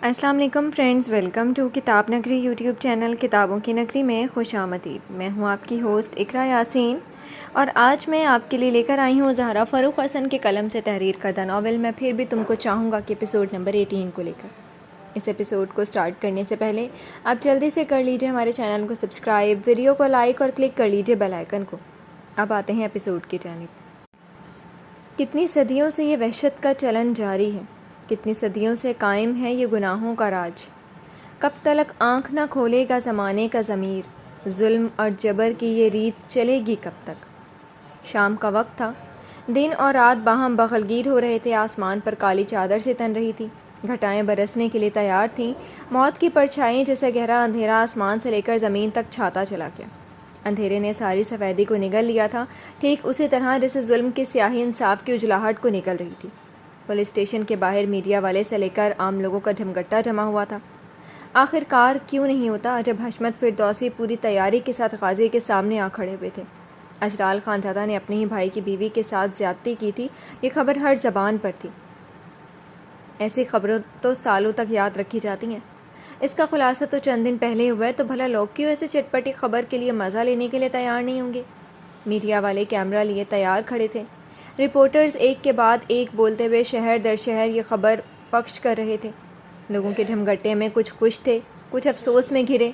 السلام علیکم friends, welcome to کتاب نگری یوٹیوب چینل کتابوں کی نگری میں خوش آمدید۔ میں ہوں آپ کی ہوسٹ اقرا یاسین، اور آج میں آپ کے لیے لے کر آئی ہوں زہرا فاروق حسن کے قلم سے تحریر کردہ ناول میں پھر بھی تم کو چاہوں گا کے ایپیسوڈ نمبر 18 کو لے کر۔ اس ایپیسوڈ کو سٹارٹ کرنے سے پہلے آپ جلدی سے کر لیجئے ہمارے چینل کو سبسکرائب، ویڈیو کو لائک اور کلک کر لیجئے بیل آئیکن کو۔ اب آتے ہیں ایپیسوڈ کی جانب۔ کتنی صدیوں سے یہ وحشت کا چلن جاری ہے، کتنی صدیوں سے قائم ہے یہ گناہوں کا راج۔ کب تلک آنکھ نہ کھولے گا زمانے کا ضمیر، ظلم اور جبر کی یہ ریت چلے گی کب تک۔ شام کا وقت تھا، دن اور رات باہم بغلگیر ہو رہے تھے، آسمان پر کالی چادر سے تن رہی تھی، گھٹائیں برسنے کے لیے تیار تھیں، موت کی پرچھائیں جیسے گہرا اندھیرا آسمان سے لے کر زمین تک چھاتا چلا گیا۔ اندھیرے نے ساری سفیدی کو نگل لیا تھا، ٹھیک اسی طرح جیسے ظلم کی سیاہی انصاف کی اجلاہٹ کو نگل رہی تھی۔ پولیس اسٹیشن کے باہر میڈیا والے سے لے کر عام لوگوں کا جھمگٹا جمع ہوا تھا۔ آخر کار کیوں نہیں ہوتا جب حشمت فردوسی پوری تیاری کے ساتھ غازی کے سامنے آ کھڑے ہوئے تھے۔ اجلال خانزادہ نے اپنے ہی بھائی کی بیوی کے ساتھ زیادتی کی تھی، یہ خبر ہر زبان پر تھی۔ ایسی خبروں تو سالوں تک یاد رکھی جاتی ہیں۔ اس کا خلاصہ تو چند دن پہلے ہوا ہے، تو بھلا لوگ کیوں ایسے چٹپٹی خبر کے لیے مزہ لینے کے لیے تیار نہیں ہوں گے؟ میڈیا والے کیمرہ لیے تیار کھڑے تھے، رپورٹرز ایک کے بعد ایک بولتے ہوئے شہر در شہر یہ خبر پخش کر رہے تھے۔ لوگوں کے جھمگٹے میں کچھ خوش تھے، کچھ افسوس میں گھرے،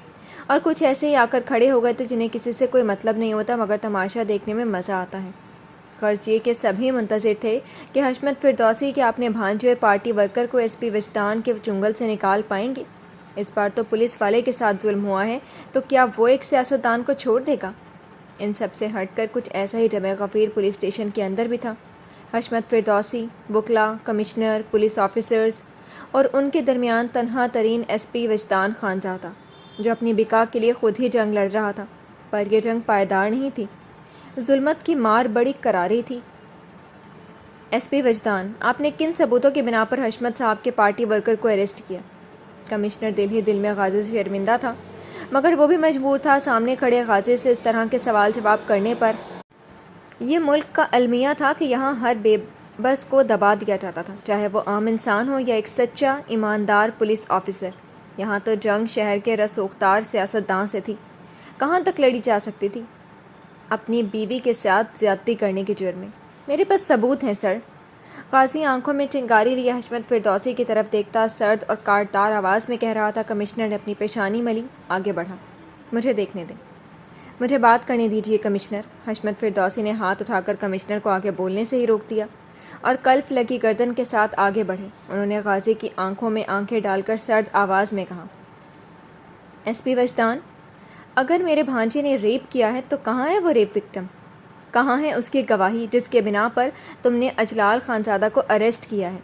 اور کچھ ایسے ہی آ کر کھڑے ہو گئے تھے جنہیں کسی سے کوئی مطلب نہیں ہوتا مگر تماشا دیکھنے میں مزہ آتا ہے۔ غرض یہ کہ سبھی منتظر تھے کہ حشمت فردوسی کے اپنے بھانجے اور پارٹی ورکر کو ایس پی وجدان کے چنگل سے نکال پائیں گے۔ اس بار تو پولیس والے کے ساتھ ظلم ہوا ہے، تو کیا وہ ایک سیاستدان کو چھوڑ دے گا؟ ان سب سے ہٹ کر کچھ ایسا ہی جمع غفیر پولیس اسٹیشن کے اندر بھی تھا۔ حشمت فردوسی، وکلا، کمشنر، پولیس آفیسرز، اور ان کے درمیان تنہا ترین ایس پی وجدان خانزادہ، جو اپنی بقا کے لیے خود ہی جنگ لڑ رہا تھا، پر یہ جنگ پائیدار نہیں تھی۔ ظلمت کی مار بڑی کراری تھی۔ ایس پی وجدان، آپ نے کن ثبوتوں کی بنا پر حشمت صاحب کے پارٹی ورکر کو اریسٹ کیا؟ کمشنر دل ہی دل میں غازی سے شرمندہ تھا، مگر وہ بھی مجبور تھا سامنے کھڑے غازی سے اس طرح کے سوال جواب کرنے پر۔ یہ ملک کا المیہ تھا کہ یہاں ہر بے بس کو دبا دیا جاتا تھا، چاہے وہ عام انسان ہو یا ایک سچا ایماندار پولیس آفیسر۔ یہاں تو جنگ شہر کے رسوختار سیاستداں سے تھی، کہاں تک لڑی جا سکتی تھی؟ اپنی بیوی کے ساتھ زیادتی کرنے کے جرم میں۔ میرے پاس ثبوت ہیں سر۔ غازی آنکھوں میں چنگاری لیے حشمت فردوسی کی طرف دیکھتا سرد اور کاٹدار آواز میں کہہ رہا تھا۔ کمشنر نے اپنی پیشانی ملی، آگے بڑھا۔ مجھے دیکھنے دیں، مجھے بات کرنے دیجیے کمشنر۔ حشمت فردوسی نے ہاتھ اٹھا کر کمشنر کو آگے بولنے سے ہی روک دیا، اور کلف لگی گردن کے ساتھ آگے بڑھے۔ انہوں نے غازی کی آنکھوں میں آنکھیں ڈال کر سرد آواز میں کہا، ایس پی وجدان، اگر میرے بھانجے نے ریپ کیا ہے تو کہاں ہے وہ ریپ وکٹم؟ کہاں ہے اس کی گواہی جس کے بنا پر تم نے اجلال خانزادہ کو اریسٹ کیا ہے؟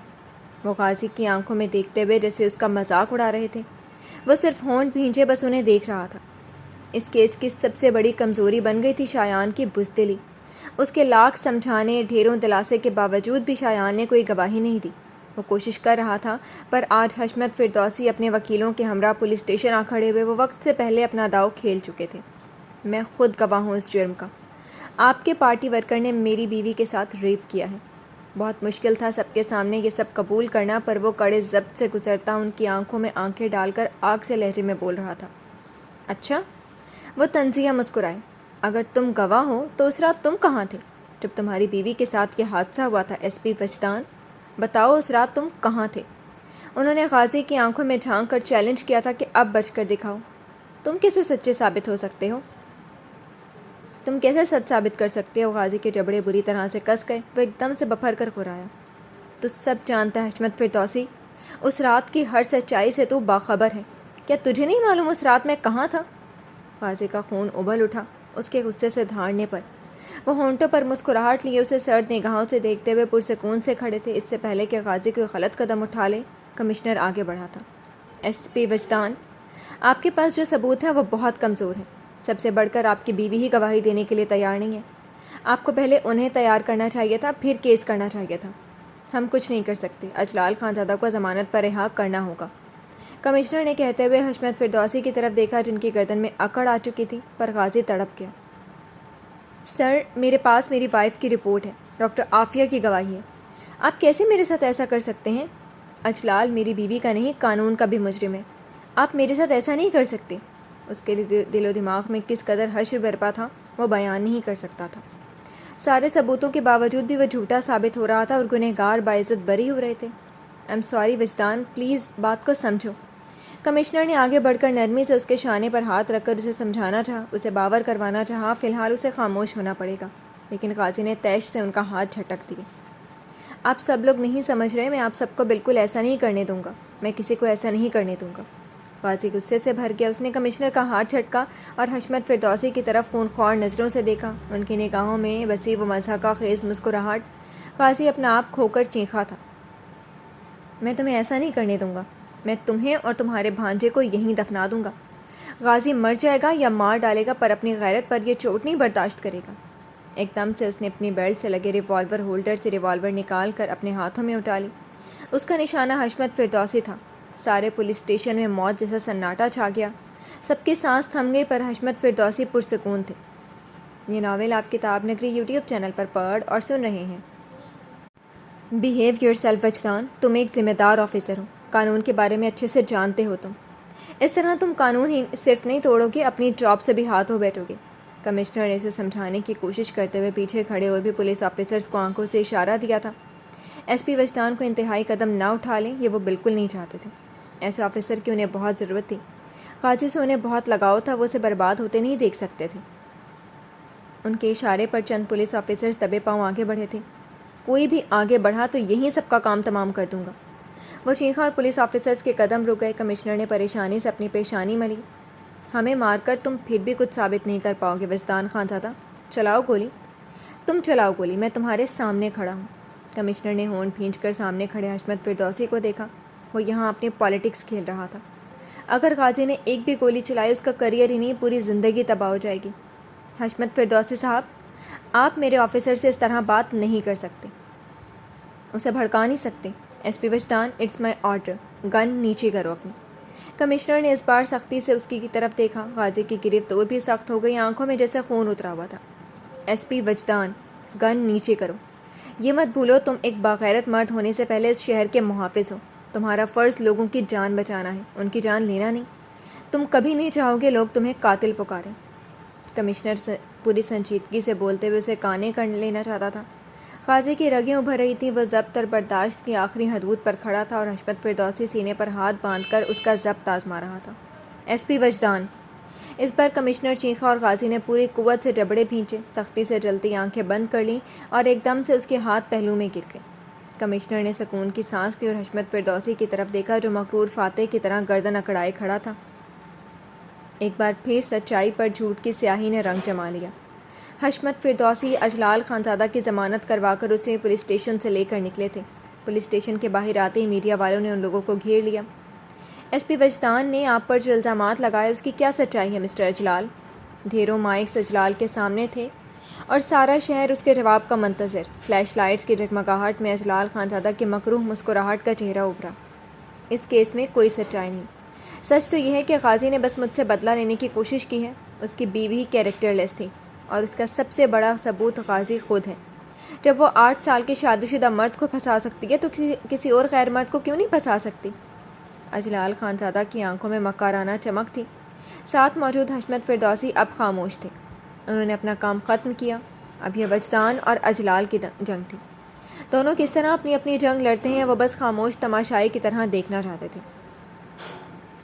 وہ غازی کی آنکھوں میں دیکھتے ہوئے جیسے اس کا مذاق اڑا رہے تھے۔ وہ صرف ہونٹ بھینجے بس انہیں دیکھ رہا تھا۔ اس کیس کی سب سے بڑی کمزوری بن گئی تھی شایان کی بزدلی۔ اس کے لاکھ سمجھانے، ڈھیروں دلاسے کے باوجود بھی شایان نے کوئی گواہی نہیں دی۔ وہ کوشش کر رہا تھا، پر آج حشمت فردوسی اپنے وکیلوں کے ہمراہ پولیس اسٹیشن آ کھڑے ہوئے وہ وقت سے پہلے اپنا داؤ کھیل چکے تھے۔ میں خود گواہ ہوں اس جرم کا۔ آپ کے پارٹی ورکر نے میری بیوی کے ساتھ ریپ کیا ہے۔ بہت مشکل تھا سب کے سامنے یہ سب قبول کرنا، پر وہ کڑے ضبط سے گزرتا ان کی آنکھوں میں آنکھیں ڈال کر آگ سے لہجے میں بول رہا تھا۔ اچھا؟ وہ تنزیہ مسکرائے۔ اگر تم گواہ ہو تو اس رات تم کہاں تھے جب تمہاری بیوی کے ساتھ یہ حادثہ ہوا تھا؟ ایس پی وجدان، بتاؤ اس رات تم کہاں تھے؟ انہوں نے غازی کی آنکھوں میں جھانک کر چیلنج کیا تھا کہ اب بچ کر دکھاؤ۔ تم کیسے سچے ثابت ہو سکتے ہو؟ تم کیسے سچ ثابت کر سکتے ہو؟ غازی کے جبڑے بری طرح سے کس گئے، وہ ایک دم سے بپھر کر کھرایا۔ تو سب جانتا ہے حشمت فردوسی، اس رات کی ہر سچائی سے تو باخبر ہے۔ کیا تجھے نہیں معلوم اس رات میں کہاں تھا؟ غازی کا خون ابل اٹھا اس کے غصے سے دھاڑنے پر۔ وہ ہونٹوں پر مسکراہٹ لیے اسے سرد نگاہوں سے دیکھتے ہوئے پرسکون سے کھڑے تھے۔ اس سے پہلے کہ غازی کوئی غلط قدم اٹھا لے، کمشنر آگے بڑھا تھا۔ ایس پی وجدان، آپ کے پاس جو ثبوت ہے وہ بہت کمزور ہے۔ سب سے بڑھ کر آپ کی بیوی ہی گواہی دینے کے لیے تیار نہیں ہے۔ آپ کو پہلے انہیں تیار کرنا چاہیے تھا، پھر کیس کرنا چاہیے تھا۔ ہم کچھ نہیں کر سکتے، اجلال خانزادہ کو ضمانت پر رہا کرنا ہوگا، کمشنر نے کہتے ہوئے حشمت فردوسی کی طرف دیکھا جن کی گردن میں اکڑ آ چکی تھی، پر غازی تڑپ گیا۔ سر، میرے پاس میری وائف کی رپورٹ ہے، ڈاکٹر عافیہ کی گواہی ہے۔ آپ کیسے میرے ساتھ ایسا کر سکتے ہیں؟ اجلال میری بیوی کا نہیں قانون کا بھی مجرم ہے، آپ میرے ساتھ ایسا نہیں کر سکتے۔ اس کے دل و دماغ میں کس قدر حشر برپا تھا وہ بیان نہیں کر سکتا تھا۔ سارے ثبوتوں کے باوجود بھی وہ جھوٹا ثابت ہو رہا تھا اور گنہگار باعزت بری ہو رہے تھے۔ ایم سوری وجدان، پلیز بات کو سمجھو۔ کمشنر نے آگے بڑھ کر نرمی سے اس کے شانے پر ہاتھ رکھ کر اسے سمجھانا چاہا، اسے باور کروانا چاہا فی الحال اسے خاموش ہونا پڑے گا، لیکن قاضی نے تیش سے ان کا ہاتھ جھٹک دیے۔ آپ سب لوگ نہیں سمجھ رہے، میں آپ سب کو بالکل ایسا نہیں کرنے دوں گا، میں کسی کو ایسا نہیں کرنے دوں گا۔ قاضی غصے سے بھر گیا، اس نے کمشنر کا ہاتھ جھٹکا اور حشمت فردوسی کی طرف خونخوار نظروں سے دیکھا، ان کی نگاہوں میں وسیع و مضحکہ خیز مسکراہٹ۔ قاضی اپنا آپ کھو کر چیخا تھا، میں تمہیں ایسا نہیں کرنے دوں گا، میں تمہیں اور تمہارے بھانجے کو یہیں دفنا دوں گا۔ غازی مر جائے گا یا مار ڈالے گا پر اپنی غیرت پر یہ چوٹ نہیں برداشت کرے گا۔ ایک دم سے اس نے اپنی بیلٹ سے لگے ریوالور ہولڈر سے ریوالور نکال کر اپنے ہاتھوں میں اٹھا لی۔ اس کا نشانہ حشمت فردوسی تھا۔ سارے پولیس اسٹیشن میں موت جیسا سناٹا چھا گیا، سب کی سانس تھم گئی پر حشمت فردوسی پرسکون تھے۔ یہ ناول آپ کتاب نگری یوٹیوب چینل پر پڑھ اور سن رہے ہیں۔ بیہیو یور سیلف وجدان، تم ایک ذمہ دار آفیسر ہو، قانون کے بارے میں اچھے سے جانتے ہو تم۔ اس طرح تم قانون ہی صرف نہیں توڑو گے، اپنی جاب سے بھی ہاتھ ہو بیٹھو گے۔ کمشنر نے اسے سمجھانے کی کوشش کرتے ہوئے پیچھے کھڑے ہوئے بھی پولیس آفیسرز کو آنکھوں سے اشارہ دیا تھا۔ ایس پی وجدان کو انتہائی قدم نہ اٹھا لیں، یہ وہ بالکل نہیں چاہتے تھے۔ ایسے آفیسر کی انہیں بہت ضرورت تھی۔ قاضی سے انہیں بہت لگاؤ تھا، وہ اسے برباد ہوتے نہیں دیکھ سکتے تھے۔ ان کے اشارے پر چند پولیس آفیسرز دبے پاؤں آگے بڑھے تھے۔ کوئی بھی آگے بڑھا تو یہیں سب کا کام تمام کر دوں گا۔ وہ چیخا اور پولیس آفیسرز کے قدم رک گئے۔ کمشنر نے پریشانی سے اپنی پیشانی ملی۔ ہمیں مار کر تم پھر بھی کچھ ثابت نہیں کر پاؤ گے وجدان خان زادہ، چلاؤ گولی، تم چلاؤ گولی، میں تمہارے سامنے کھڑا ہوں۔ کمشنر نے ہونٹ بھینچ کر سامنے کھڑے حشمت فردوسی کو دیکھا، وہ یہاں اپنی پالیٹکس کھیل رہا تھا۔ اگر غازی نے ایک بھی گولی چلائی اس کا کریئر ہی نہیں پوری زندگی تباہ ہو جائے گی۔ حشمت فردوسی صاحب، آپ میرے آفیسر سے اس طرح بات نہیں کر سکتے، اسے بھڑکا نہیں سکتے۔ ایس پی وجدان، اٹس مائی آرڈر، گن نیچے کرو اپنی۔ کمشنر نے اس بار سختی سے اس کی طرف دیکھا، غازی کی گرفت اور بھی سخت ہو گئی، آنکھوں میں جیسے خون اترا ہوا تھا۔ ایس پی وجدان، گن نیچے کرو، یہ مت بھولو تم ایک باغیرت مرد ہونے سے پہلے اس شہر کے محافظ ہو، تمہارا فرض لوگوں کی جان بچانا ہے، ان کی جان لینا نہیں۔ تم کبھی نہیں چاہو گے لوگ تمہیں قاتل پکاریں۔ کمشنر پوری سنجیدگی سے بولتے ہوئے اسے کانے کر لینا چاہتا تھا۔ قاضی کی رگیں ابھر رہی تھیں، وہ ضبط اور برداشت کی آخری حدود پر کھڑا تھا اور حشمت فردوسی سینے پر ہاتھ باندھ کر اس کا ضبط آزما رہا تھا۔ ایس پی وجدان، اس پر کمشنر چیخا اور غازی نے پوری قوت سے جبڑے بھینچے، سختی سے جلتی آنکھیں بند کر لیں اور ایک دم سے اس کے ہاتھ پہلو میں گر گئے۔ کمشنر نے سکون کی سانس لی اور حشمت فردوسی کی طرف دیکھا جو مغرور فاتح کی طرح گردن اکڑائے کھڑا تھا۔ ایک بار پھر سچائی پر جھوٹ کی سیاہی نے رنگ جما لیا۔ حشمت فردوسی اجلال خانزادہ کی ضمانت کروا کر اسے پولیس اسٹیشن سے لے کر نکلے تھے۔ پولیس اسٹیشن کے باہر آتے ہی میڈیا والوں نے ان لوگوں کو گھیر لیا۔ ایس پی وجدان نے آپ پر جو الزامات لگائے اس کی کیا سچائی ہے مسٹر اجلال؟ ڈھیروں مائکس اجلال کے سامنے تھے اور سارا شہر اس کے جواب کا منتظر۔ فلیش لائٹس کی جگمگاہٹ میں اجلال خانزادہ کی مکروہ مسکراہٹ کا چہرہ ابھرا۔ اس کیس میں کوئی سچائی نہیں، سچ تو یہ ہے کہ غازی نے بس مجھ سے بدلہ لینے کی کوشش کی ہے۔ اس کی بیوی کیریکٹر لیس تھی اور اس کا سب سے بڑا ثبوت غازی خود ہے۔ جب وہ 8 سال کے شادی شدہ مرد کو پھنسا سکتی ہے تو کسی اور غیر مرد کو کیوں نہیں پھنسا سکتی؟ اجلال خانزادہ کی آنکھوں میں مکارانہ چمک تھی۔ ساتھ موجود حشمت فردوسی اب خاموش تھے، انہوں نے اپنا کام ختم کیا۔ اب یہ وجدان اور اجلال کی جنگ تھی۔ دونوں کس طرح اپنی اپنی جنگ لڑتے ہیں وہ بس خاموش تماشائی کی طرح دیکھنا چاہتے تھے۔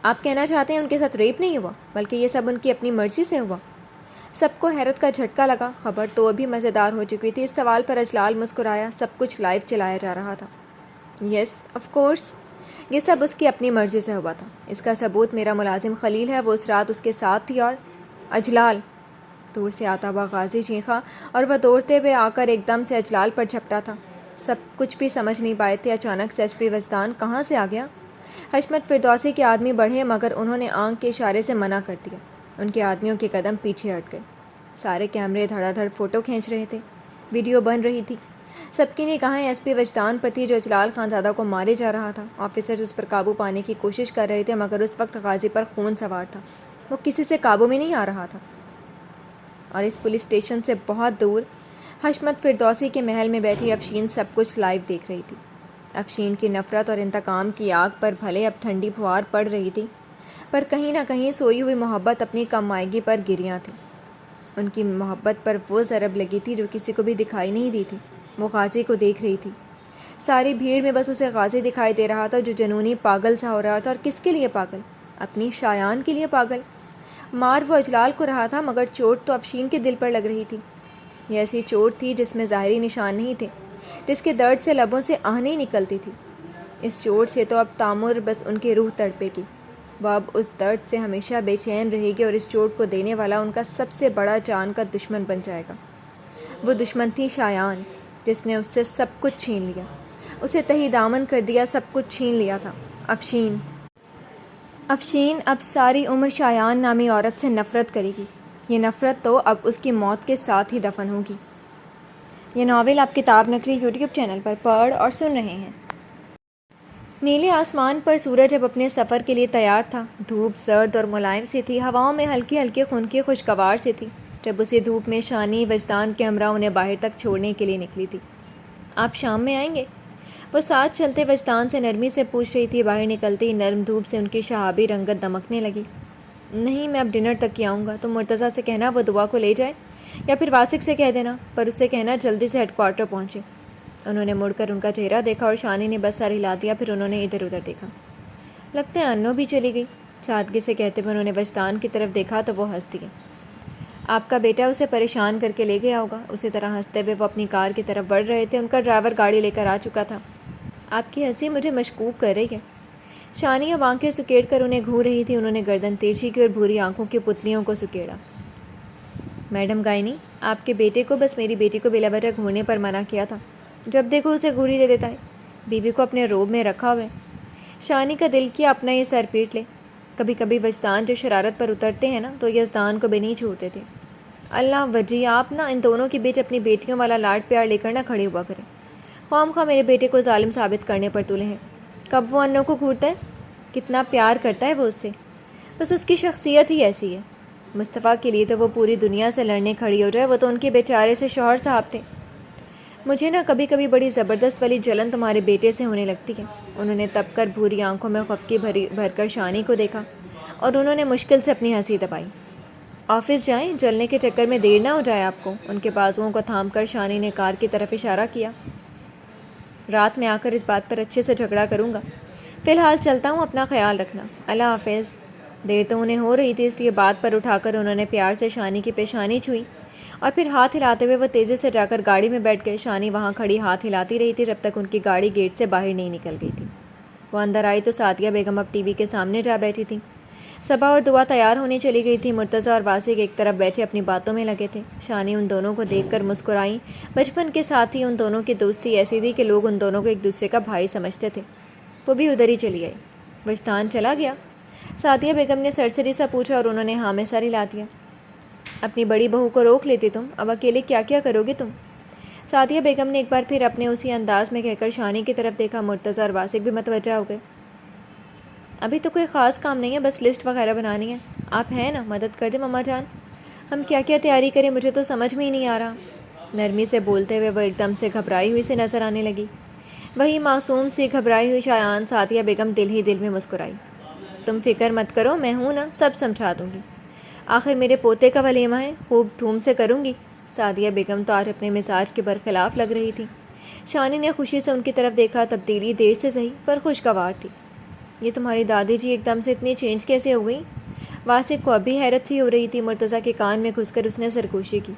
آپ کہنا چاہتے ہیں ان کے ساتھ ریپ نہیں ہوا بلکہ یہ سب ان کی اپنی مرضی سے ہوا؟ سب کو حیرت کا جھٹکا لگا، خبر تو ابھی مزیدار ہو چکی تھی۔ اس سوال پر اجلال مسکرایا، سب کچھ لائیو چلایا جا رہا تھا۔ یس آف کورس، یہ سب اس کی اپنی مرضی سے ہوا تھا۔ اس کا ثبوت میرا ملازم خلیل ہے، وہ اس رات اس کے ساتھ تھی۔ اور اجلال، دور سے آتا ہوا غازی چیخا اور وہ دوڑتے ہوئے آ کر ایک دم سے اجلال پر جھپٹا تھا۔ سب کچھ بھی سمجھ نہیں پائے تھے، اچانک سے ایس پی وجدان کہاں سے آ گیا؟ حشمت فردوسی کے آدمی بڑھے مگر انہوں نے آنکھ کے اشارے سے منع کر دیا۔ ان کے آدمیوں کے قدم پیچھے ہٹ گئے۔ سارے کیمرے دھڑا دھڑ فوٹو کھینچ رہے تھے، ویڈیو بن رہی تھی۔ سب کی نگاہیں ایس پی وجدان پر تھی جو اجلال خانزادہ کو مارے جا رہا تھا۔ آفیسرز اس پر قابو پانے کی کوشش کر رہے تھے مگر اس وقت غازی پر خون سوار تھا، وہ کسی سے قابو میں نہیں آ رہا تھا۔ اور اس پولیس اسٹیشن سے بہت دور حشمت فردوسی کے محل میں بیٹھی افشین سب کچھ لائیو دیکھ رہی تھی۔ افشین کی نفرت اور انتقام کی آگ پر بھلے اب ٹھنڈی پھوار پڑ رہی تھی، پر کہیں نہ کہیں سوئی ہوئی محبت اپنی کم مائگی پر گریاں تھی۔ ان کی محبت پر وہ ضرب لگی تھی جو کسی کو بھی دکھائی نہیں دی تھی۔ وہ غازی کو دیکھ رہی تھی۔ ساری بھیڑ میں بس اسے غازی دکھائی دے رہا تھا، جو جنونی پاگل سا ہو رہا تھا۔ اور کس کے لیے پاگل؟ اپنی شایان کے لیے پاگل۔ مار وہ اجلال کو رہا تھا، مگر چوٹ تو افشین کے دل پر لگ رہی تھی۔ یہ ایسی چوٹ تھی جس میں ظاہری نشان نہیں تھے، جس کے درد سے لبوں سے آہیں نکلتی تھی۔ اس چوٹ سے تو اب تعمر بس ان کی روح تڑپے گی۔ وہ اب اس درد سے ہمیشہ بے چین رہے گی، اور اس چوٹ کو دینے والا ان کا سب سے بڑا جان کا دشمن بن جائے گا۔ وہ دشمن تھی شایان، جس نے اس سے سب کچھ چھین لیا، اسے تہی دامن کر دیا، سب کچھ چھین لیا تھا۔ افشین اب ساری عمر شایان نامی عورت سے نفرت کرے گی۔ یہ نفرت تو اب اس کی موت کے ساتھ ہی دفن ہوگی۔ یہ ناول آپ کتاب نگری یوٹیوب چینل پر پڑھ اور سن رہے ہیں۔ نیلے آسمان پر سورج اب اپنے سفر کے لیے تیار تھا۔ دھوپ سرد اور ملائم سی تھی، ہواؤں میں ہلکی ہلکی خنکی خوشگوار سی تھی۔ جب اسی دھوپ میں شانی وجدان کے ہمراہ انہیں باہر تک چھوڑنے کے لیے نکلی تھی۔ آپ شام میں آئیں گے؟ وہ ساتھ چلتے وجدان سے نرمی سے پوچھ رہی تھی۔ باہر نکلتی نرم دھوپ سے ان کی شہابی رنگت دمکنے لگی۔ نہیں، میں اب ڈنر تک ہی آؤں گا۔ تم مرتضیٰ سے کہنا وہ دعا کو لے جائے، یا پھر واسق سے کہہ دینا، پر اس سے کہنا جلدی سے ہیڈ کوارٹر پہنچے۔ انہوں نے مڑ کر ان کا چہرہ دیکھا اور شانی نے بس سر ہلا دیا، پھر انہوں نے ادھر ادھر دیکھا۔ لگتا ہے انو بھی چلی گئی، سادگی سے کہتے ہوئے انہوں نے وجدان کی طرف دیکھا تو وہ ہنس دیے۔ آپ کا بیٹا اسے پریشان کر کے لے گیا ہوگا۔ اسی طرح ہنستے ہوئے وہ اپنی کار کی طرف بڑھ رہے تھے۔ ان کا ڈرائیور گاڑی لے کر آ چکا تھا۔ آپ کی ہنسی مجھے مشکوک کر رہی ہے۔ شانی اب آنکھیں سکیڑ کر انہیں گھور رہی تھی۔ انہوں نے گردن تیرچھی کی اور بھوری آنکھوں کی پتلیوں کو سکیڑا۔ میڈم گائنی، آپ کے بیٹے کو بس میری بیٹی کو بلا وجہ گھورنے پر منع کیا تھا۔ جب دیکھو اسے گھوری دے دیتا ہے۔ بیوی کو اپنے روب میں رکھا ہوا ہے۔ شانی کا دل کیا اپنا یہ سر پیٹ لے۔ کبھی کبھی وجدان جو شرارت پر اترتے ہیں نا، تو یزدان کو بھی نہیں چھوڑتے تھے۔ اللہ وجی، آپ نا ان دونوں کے بیچ اپنی بیٹیوں والا لاڈ پیار لے کر نہ کھڑے ہوا کریں۔ خواہ مخواہ میرے بیٹے کو ظالم ثابت کرنے پر تلے ہیں۔ کب وہ انوں کو گھورتا ہے؟ کتنا پیار کرتا ہے وہ اس سے، بس اس کی شخصیت ہی ایسی ہے۔ مصطفیٰ کے لیے تو وہ پوری دنیا سے لڑنے کھڑی ہو جائے، وہ تو ان کے بیچارے سے شوہر صاحب تھے۔ مجھے نا کبھی کبھی بڑی زبردست والی جلن تمہارے بیٹے سے ہونے لگتی ہے۔ انہوں نے تب کر بھوری آنکھوں میں خفکی بھر کر شانی کو دیکھا، اور انہوں نے مشکل سے اپنی ہنسی دبائی۔ آفس جائیں، جلنے کے چکر میں دیر نہ ہو جائے آپ کو۔ ان کے بازوؤں کو تھام کر شانی نے کار کی طرف اشارہ کیا۔ رات میں آ کر اس بات پر اچھے سے جھگڑا کروں گا۔ فی الحال چلتا ہوں، اپنا خیال رکھنا۔ اللہ حافظ۔ دیر تو انہیں ہو رہی تھی، اس لیے بات پر اٹھا کر انہوں نے پیار سے شانی کی پیشانی چھوئی، اور پھر ہاتھ ہلاتے ہوئے وہ تیزی سے جا کر گاڑی میں بیٹھ گئے۔ شانی وہاں کھڑی ہاتھ ہلاتی رہی تھی جب تک ان کی گاڑی گیٹ سے باہر نہیں نکل گئی تھی۔ وہ اندر آئی تو سعدیہ بیگم اب ٹی وی کے سامنے جا بیٹھی تھیں۔ صبا اور دعا تیار ہونے چلی گئی تھی۔ مرتضیٰ اور واسق ایک طرف بیٹھے اپنی باتوں میں لگے تھے۔ شانی ان دونوں کو دیکھ کر مسکرائیں۔ بچپن کے ساتھ ہی ان دونوں کی دوستی ایسی تھی کہ لوگ ان دونوں کو ایک دوسرے کا بھائی سمجھتے تھے۔ وہ بھی ادھر ہی چلی آئی۔ وجدان چلا گیا؟ سعدیہ بیگم نے سرسری سا پوچھا، اور انہوں نے ہاں میں سر ہلا دیا۔ اپنی بڑی بہو کو روک لیتی تم، اب اکیلے کیا کیا کرو گی تم؟ سعدیہ بیگم نے ایک بار پھر اپنے اسی انداز میں کہہ کر شانی کی طرف دیکھا۔ مرتضیٰ اور واسق بھی متوجہ ہو گئے۔ ابھی تو کوئی خاص کام نہیں ہے، بس لسٹ وغیرہ بنانی ہے۔ آپ ہیں نا، مدد کر دیں مما جان۔ ہم کیا کیا تیاری کریں، مجھے تو سمجھ میں ہی نہیں آ رہا۔ نرمی سے بولتے ہوئے وہ ایک دم سے گھبرائی ہوئی سے نظر آنے لگی۔ وہی معصوم سی گھبرائی ہوئی شایان سعدیہ بیگم دل ہی دل میں مسکرائی۔ تم فکر مت کرو، میں ہوں نا، سب سمجھا دوں گی۔ آخر میرے پوتے کا ولیمہ ہے، خوب دھوم سے کروں گی۔ سعدیہ بیگم تو آج اپنے مزاج کے برخلاف لگ رہی تھی۔ شانی نے خوشی سے ان کی طرف دیکھا۔ تبدیلی دیر سے صحیح پر خوشگوار تھی۔ یہ تمہاری دادی جی ایک دم سے اتنی چینج کیسے ہو گئی؟ واسق کو ابھی حیرت سی ہو رہی تھی۔ مرتضیٰ کے کان میں گھس کر اس نے سرگوشی کی۔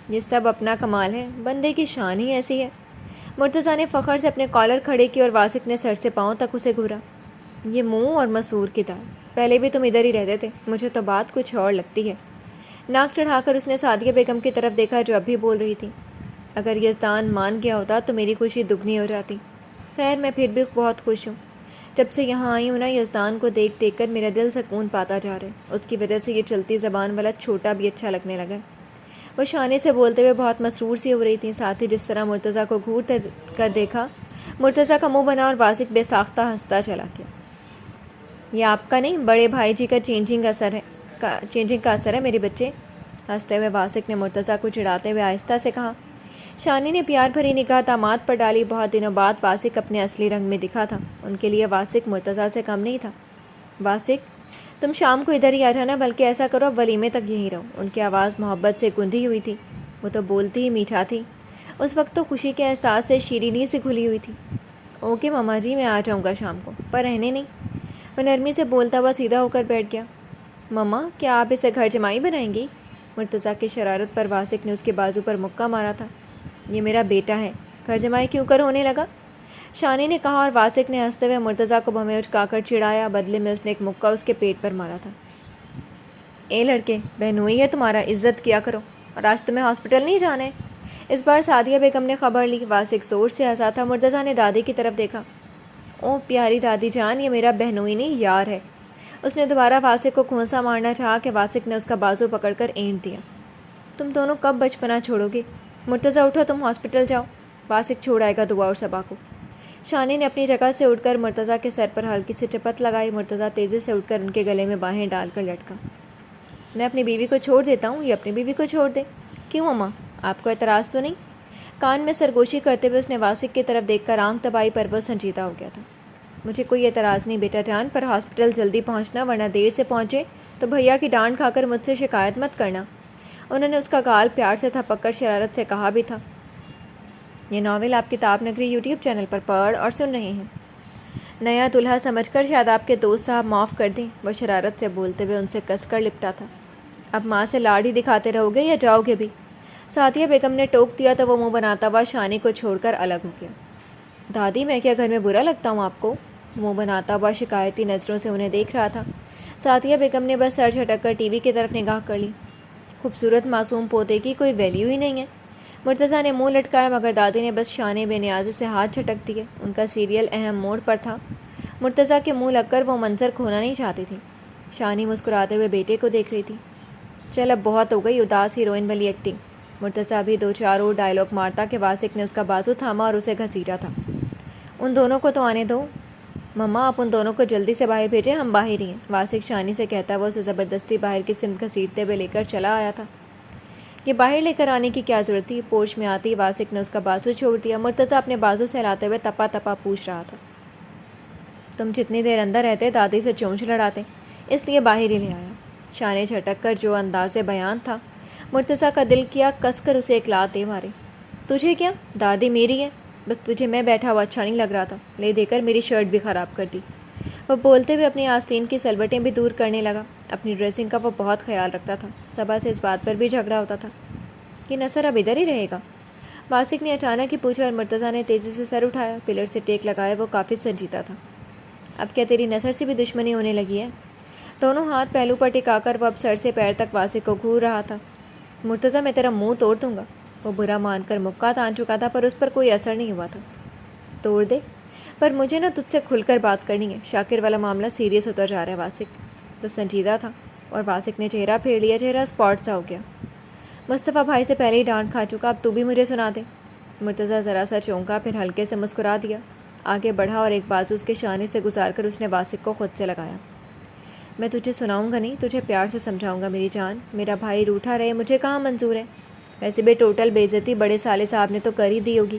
یہ سب اپنا کمال ہے، بندے کی شان ہی ایسی ہے۔ مرتضیٰ نے فخر سے اپنے کالر کھڑے کی، اور واسق نے سر سے پاؤں تک اسے گھورا۔ یہ منہ اور مسور کی دال، پہلے بھی تم ادھر ہی رہتے تھے، مجھے تو بات کچھ اور لگتی ہے۔ ناک چڑھا کر اس نے سعدیہ بیگم کی طرف دیکھا جو اب بھی بول رہی تھی۔ اگر یزدان مان گیا ہوتا تو میری خوشی دگنی ہو جاتی۔ خیر میں پھر بھی بہت خوش ہوں۔ جب سے یہاں آئی ہوں نا، یزدان کو دیکھ دیکھ کر میرا دل سکون پاتا جا رہا ہے۔ اس کی وجہ سے یہ چلتی زبان والا چھوٹا بھی اچھا لگنے لگا ہے۔ وہ شانے سے بولتے ہوئے بہت مسرور سی ہو رہی تھیں۔ ساتھ ہی جس طرح مرتضیٰ کو گھور کر دیکھا، مرتضیٰ کا منہ بنا اور واسق بے ساختہ ہنستا چلا گیا۔ یہ آپ کا نہیں، بڑے بھائی جی کا چینجنگ کا اثر ہے میرے بچے۔ ہنستے ہوئے واسق نے مرتضیٰ کو چڑھاتے ہوئے آہستہ سے کہا۔ شانی نے پیار بھری نگاہ داماد پر ڈالی۔ بہت دنوں بعد واسق اپنے اصلی رنگ میں دکھا تھا۔ ان کے لیے واسق مرتضیٰ سے کم نہیں تھا۔ واسق، تم شام کو ادھر ہی آ جانا، بلکہ ایسا کرو اب ولیمے تک یہیں رہو۔ ان کی آواز محبت سے گندھی ہوئی تھی۔ وہ تو بولتی ہی میٹھا تھی۔ اس وقت تو خوشی کے احساس سے شیرینی سے کھلی ہوئی تھی۔ اوکے ماما جی، میں آ جاؤں گا شام کو، پر رہنے نہیں۔ وہ نرمی سے بولتا ہوا سیدھا ہو کر بیٹھ گیا۔ ماما، کیا آپ اسے گھر جمائی بنائیں گی؟ مرتضیٰ کی شرارت پر واسق نے اس کے بازو پر مکہ مارا تھا۔ یہ میرا بیٹا ہے، گھر جمائی کیوں کر ہونے لگا؟ شانی نے کہا، اور واسق نے ہنستے ہوئے مرتضیٰ کو بھویں اٹکا کر چڑھایا۔ بدلے میں اس نے ایک مکہ اس کے پیٹ پر مارا تھا۔ اے لڑکے، بہنوئی ہے تمہارا، عزت کیا کرو، اور آج تمہیں ہاسپٹل نہیں جانا ہے؟ اس بار سعدیہ بیگم نے خبر لی۔ واسق زور سے ہنسا تھا۔ مرتضیٰ نے دادی کی طرف دیکھا۔ او پیاری دادی جان، یہ میرا بہنوئی نہیں یار ہے۔ اس نے دوبارہ واسق کو کھونسا مارنا چاہا کہ واسق نے اس کا بازو پکڑ کر اینٹ دیا۔ تم دونوں کب بچپنا چھوڑو گے؟ مرتضیٰ اٹھو، تم ہاسپٹل جاؤ، واسق چھوڑ آئے گا دعا اور صبا کو۔ شانی نے اپنی جگہ سے اٹھ کر مرتضیٰ کے سر پر ہلکی سی چپت لگائی۔ مرتضیٰ تیزی سے اٹھ کر ان کے گلے میں باہیں ڈال کر لٹکا۔ میں اپنی بیوی کو چھوڑ دیتا ہوں، یہ اپنی بیوی کو چھوڑ دے۔ کیوں اماں، آپ کو اعتراض تو نہیں؟ کان میں سرگوشی کرتے ہوئے اس نے واسق کی طرف دیکھ کر آنکھ دبائی، پر وہ سنجیدہ ہو گیا تھا۔ مجھے کوئی اعتراض نہیں بیٹا جان، پر ہاسپٹل جلدی پہنچنا، ورنہ دیر سے پہنچے تو بھیا کی ڈانٹ کھا کر مجھ سے شکایت مت کرنا۔ انہوں نے اس کا گال پیار سے تھپک کر شرارت سے کہا بھی تھا۔ یہ ناول آپ کتاب نگری یوٹیوب چینل پر پڑھ اور سن رہے ہیں۔ نیا دلہا سمجھ کر شاید آپ کے دوست صاحب معاف کر دیں، وہ شرارت سے بولتے ہوئے ان سے کس کر لپٹا تھا۔ اب ماں سے لاڈ ہی دکھاتے رہو گے یا جاؤ گے بھی؟ سعدیہ بیگم نے ٹوک دیا تو وہ منہ بناتا ہوا شانی کو چھوڑ کر الگ ہو گیا۔ دادی، میں کیا گھر میں برا لگتا ہوں آپ کو؟ منہ بناتا ہوا شکایتی نظروں سے انہیں دیکھ رہا تھا۔ سعدیہ بیگم نے بس سر جھٹک کر ٹی وی کی طرف نگاہ کر لی۔ خوبصورت معصوم پوتے کی کوئی ویلیو ہی نہیں ہے۔ مرتضیٰ نے منہ لٹکایا، مگر دادی نے بس شانے بے نیازی سے ہاتھ جھٹک دیے۔ ان کا سیریل اہم موڑ پر تھا۔ مرتضیٰ کے منہ لگ کر وہ منظر کھونا نہیں چاہتی تھی۔ شانی مسکراتے ہوئے بیٹے کو دیکھ رہی تھی۔ چل اب بہت ہو گئی اداس ہیروئن والی ایکٹنگ۔ مرتضیٰ بھی دو چار اور ڈائلاگ مارتا کہ واسق نے اس کا بازو تھاما اور اسے گھسیٹا تھا۔ ان دونوں کو تو آنے دو مما، آپ ان دونوں کو جلدی سے باہر بھیجیں، ہم باہر ہی ہیں، واسق شانی سے کہتا وہ اسے زبردستی باہر کی سمت گھسیٹتے ہوئے لے کر چلا آیا تھا۔ یہ باہر لے کر آنے کی کیا ضرورت تھی؟ پوچھ میں آتی واسق نے اس کا بازو چھوڑ دیا۔ مرتضیٰ اپنے بازو سے ہلاتے ہوئے تپا تپا پوچھ رہا تھا، تم جتنی دیر اندر رہتے دادی سے چونچ لڑاتے، اس لیے باہر ہی لے آیا۔ شانے جھٹک کر جو انداز بیان تھا، مرتضیٰ کا دل کیا کس کر اسے ایک لات دے مارے۔ تجھے کیا، دادی میری ہے، بس تجھے میں بیٹھا ہوا اچھا نہیں لگ رہا تھا، لے دے کر میری شرٹ بھی خراب کر دی۔ وہ بولتے ہوئے اپنی آستین کی سلوٹیں بھی دور کرنے لگا۔ اپنی ڈریسنگ کا وہ بہت خیال رکھتا تھا، صبا سے اس بات پر بھی جھگڑا ہوتا تھا کہ نصر اب ادھر ہی رہے گا؟ واسق نے اچانک ہی پوچھا اور مرتضیٰ نے تیزی سے سر اٹھایا۔ پلر سے ٹیک لگائے وہ کافی سنجیدہ تھا۔ اب کیا تیری نصر سے بھی دشمنی ہونے لگی ہے؟ دونوں ہاتھ پہلو پر ٹکا کر وہ اب سر سے پیر تک واسق کو گھور رہا تھا۔ مرتضیٰ، میں تیرا منہ توڑ دوں گا۔ وہ برا مان کر مکہ تان چکا تھا، پر اس پر کوئی اثر نہیں ہوا تھا۔ توڑ دے، پر مجھے نہ تجھ سے کھل کر بات کرنی ہے، شاکر والا معاملہ سیریس ہوتا جا رہا ہے۔ واسق تو سنجیدہ تھا، اور واسق نے چہرہ پھیر لیا، چہرہ اسپاٹ سا ہو گیا۔ مصطفیٰ بھائی سے پہلے ہی ڈانٹ کھا چکا، اب تو بھی مجھے سنا دے۔ مرتضیٰ ذرا سا چونکا، پھر ہلکے سے مسکرا دیا، آگے بڑھا اور ایک بازو اس کے شانے سے گزار کر اس نے واسق کو خود سے لگایا۔ میں تجھے سناؤں گا نہیں، تجھے پیار سے سمجھاؤں گا میری جان، میرا بھائی روٹھا رہے مجھے کہاں منظور ہے، ویسے بھی ٹوٹل بے عزتی بڑے سالے صاحب نے تو کر ہی دی ہوگی۔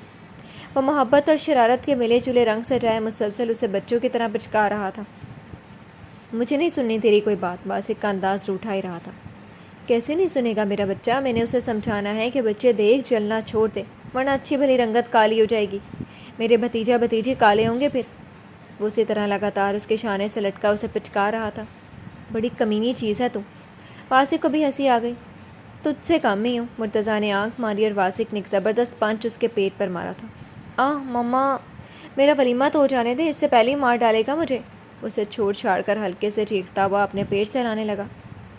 وہ محبت اور شرارت کے ملے جلے رنگ سجائے مسلسل اسے بچوں کی طرح پچکا رہا تھا۔ مجھے نہیں سننی تیری کوئی بات، واسق کا انداز روٹھا ہی رہا تھا۔ کیسے نہیں سنے گا میرا بچہ، میں نے اسے سمجھانا ہے کہ بچے دیکھ جلنا چھوڑ دے، ورنہ اچھی بھلی رنگت کالی ہو جائے گی، میرے بھتیجا بھتیجی کالے ہوں گے پھر۔ وہ اسی طرح لگاتار اس کے شانے سے لٹکا اسے پچکا رہا تھا۔ بڑی کمینی چیز ہے تم۔ واسق کو بھی ہنسی آ گئی۔ تجھ سے کم ہی ہوں۔ مرتضیٰ نے آنکھ ماری اور واسق نے ایک زبردست پنچ اس کے پیٹ پر مارا تھا۔ آہ مما، میرا ولیمہ تو ہو جانے دے، اس سے پہلے ہی مار ڈالے گا مجھے۔ اسے چھوڑ چھاڑ کر ہلکے سے چیختا ہوا اپنے پیٹ سے ہلانے لگا۔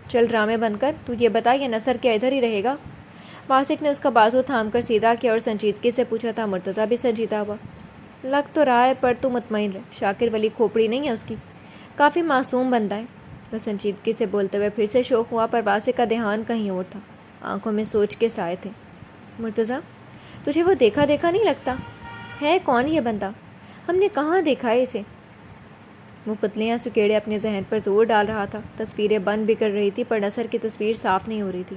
چل ڈرامے بند کر، تو یہ بتا یہ نصر کیا ادھر ہی رہے گا؟ واسق نے اس کا بازو تھام کر سیدھا کیا اور سنجیدگی سے پوچھا تھا۔ مرتضیٰ بھی سنجیدہ ہوا۔ لگ تو رہا ہے، پر تو مطمئن رہ، شاکر ولی کھوپڑی نہیں ہے اس کی، کافی معصوم بندہ ہے۔ وہ سنجیدگی سے بولتے ہوئے پھر سے شوق ہوا، پر واسق کا دھیان کہیں اور تھا، آنکھوں میں سوچ کے سائے تھے۔ مرتضیٰ، تجھے وہ دیکھا دیکھا نہیں لگتا؟ ہے کون یہ بندہ؟ ہم نے کہاں دیکھا ہے اسے؟ وہ پتلیاں سکیڑے اپنے ذہن پر زور ڈال رہا تھا۔ تصویریں بند بگڑ رہی تھی، پر نصر کی تصویر صاف نہیں ہو رہی تھی۔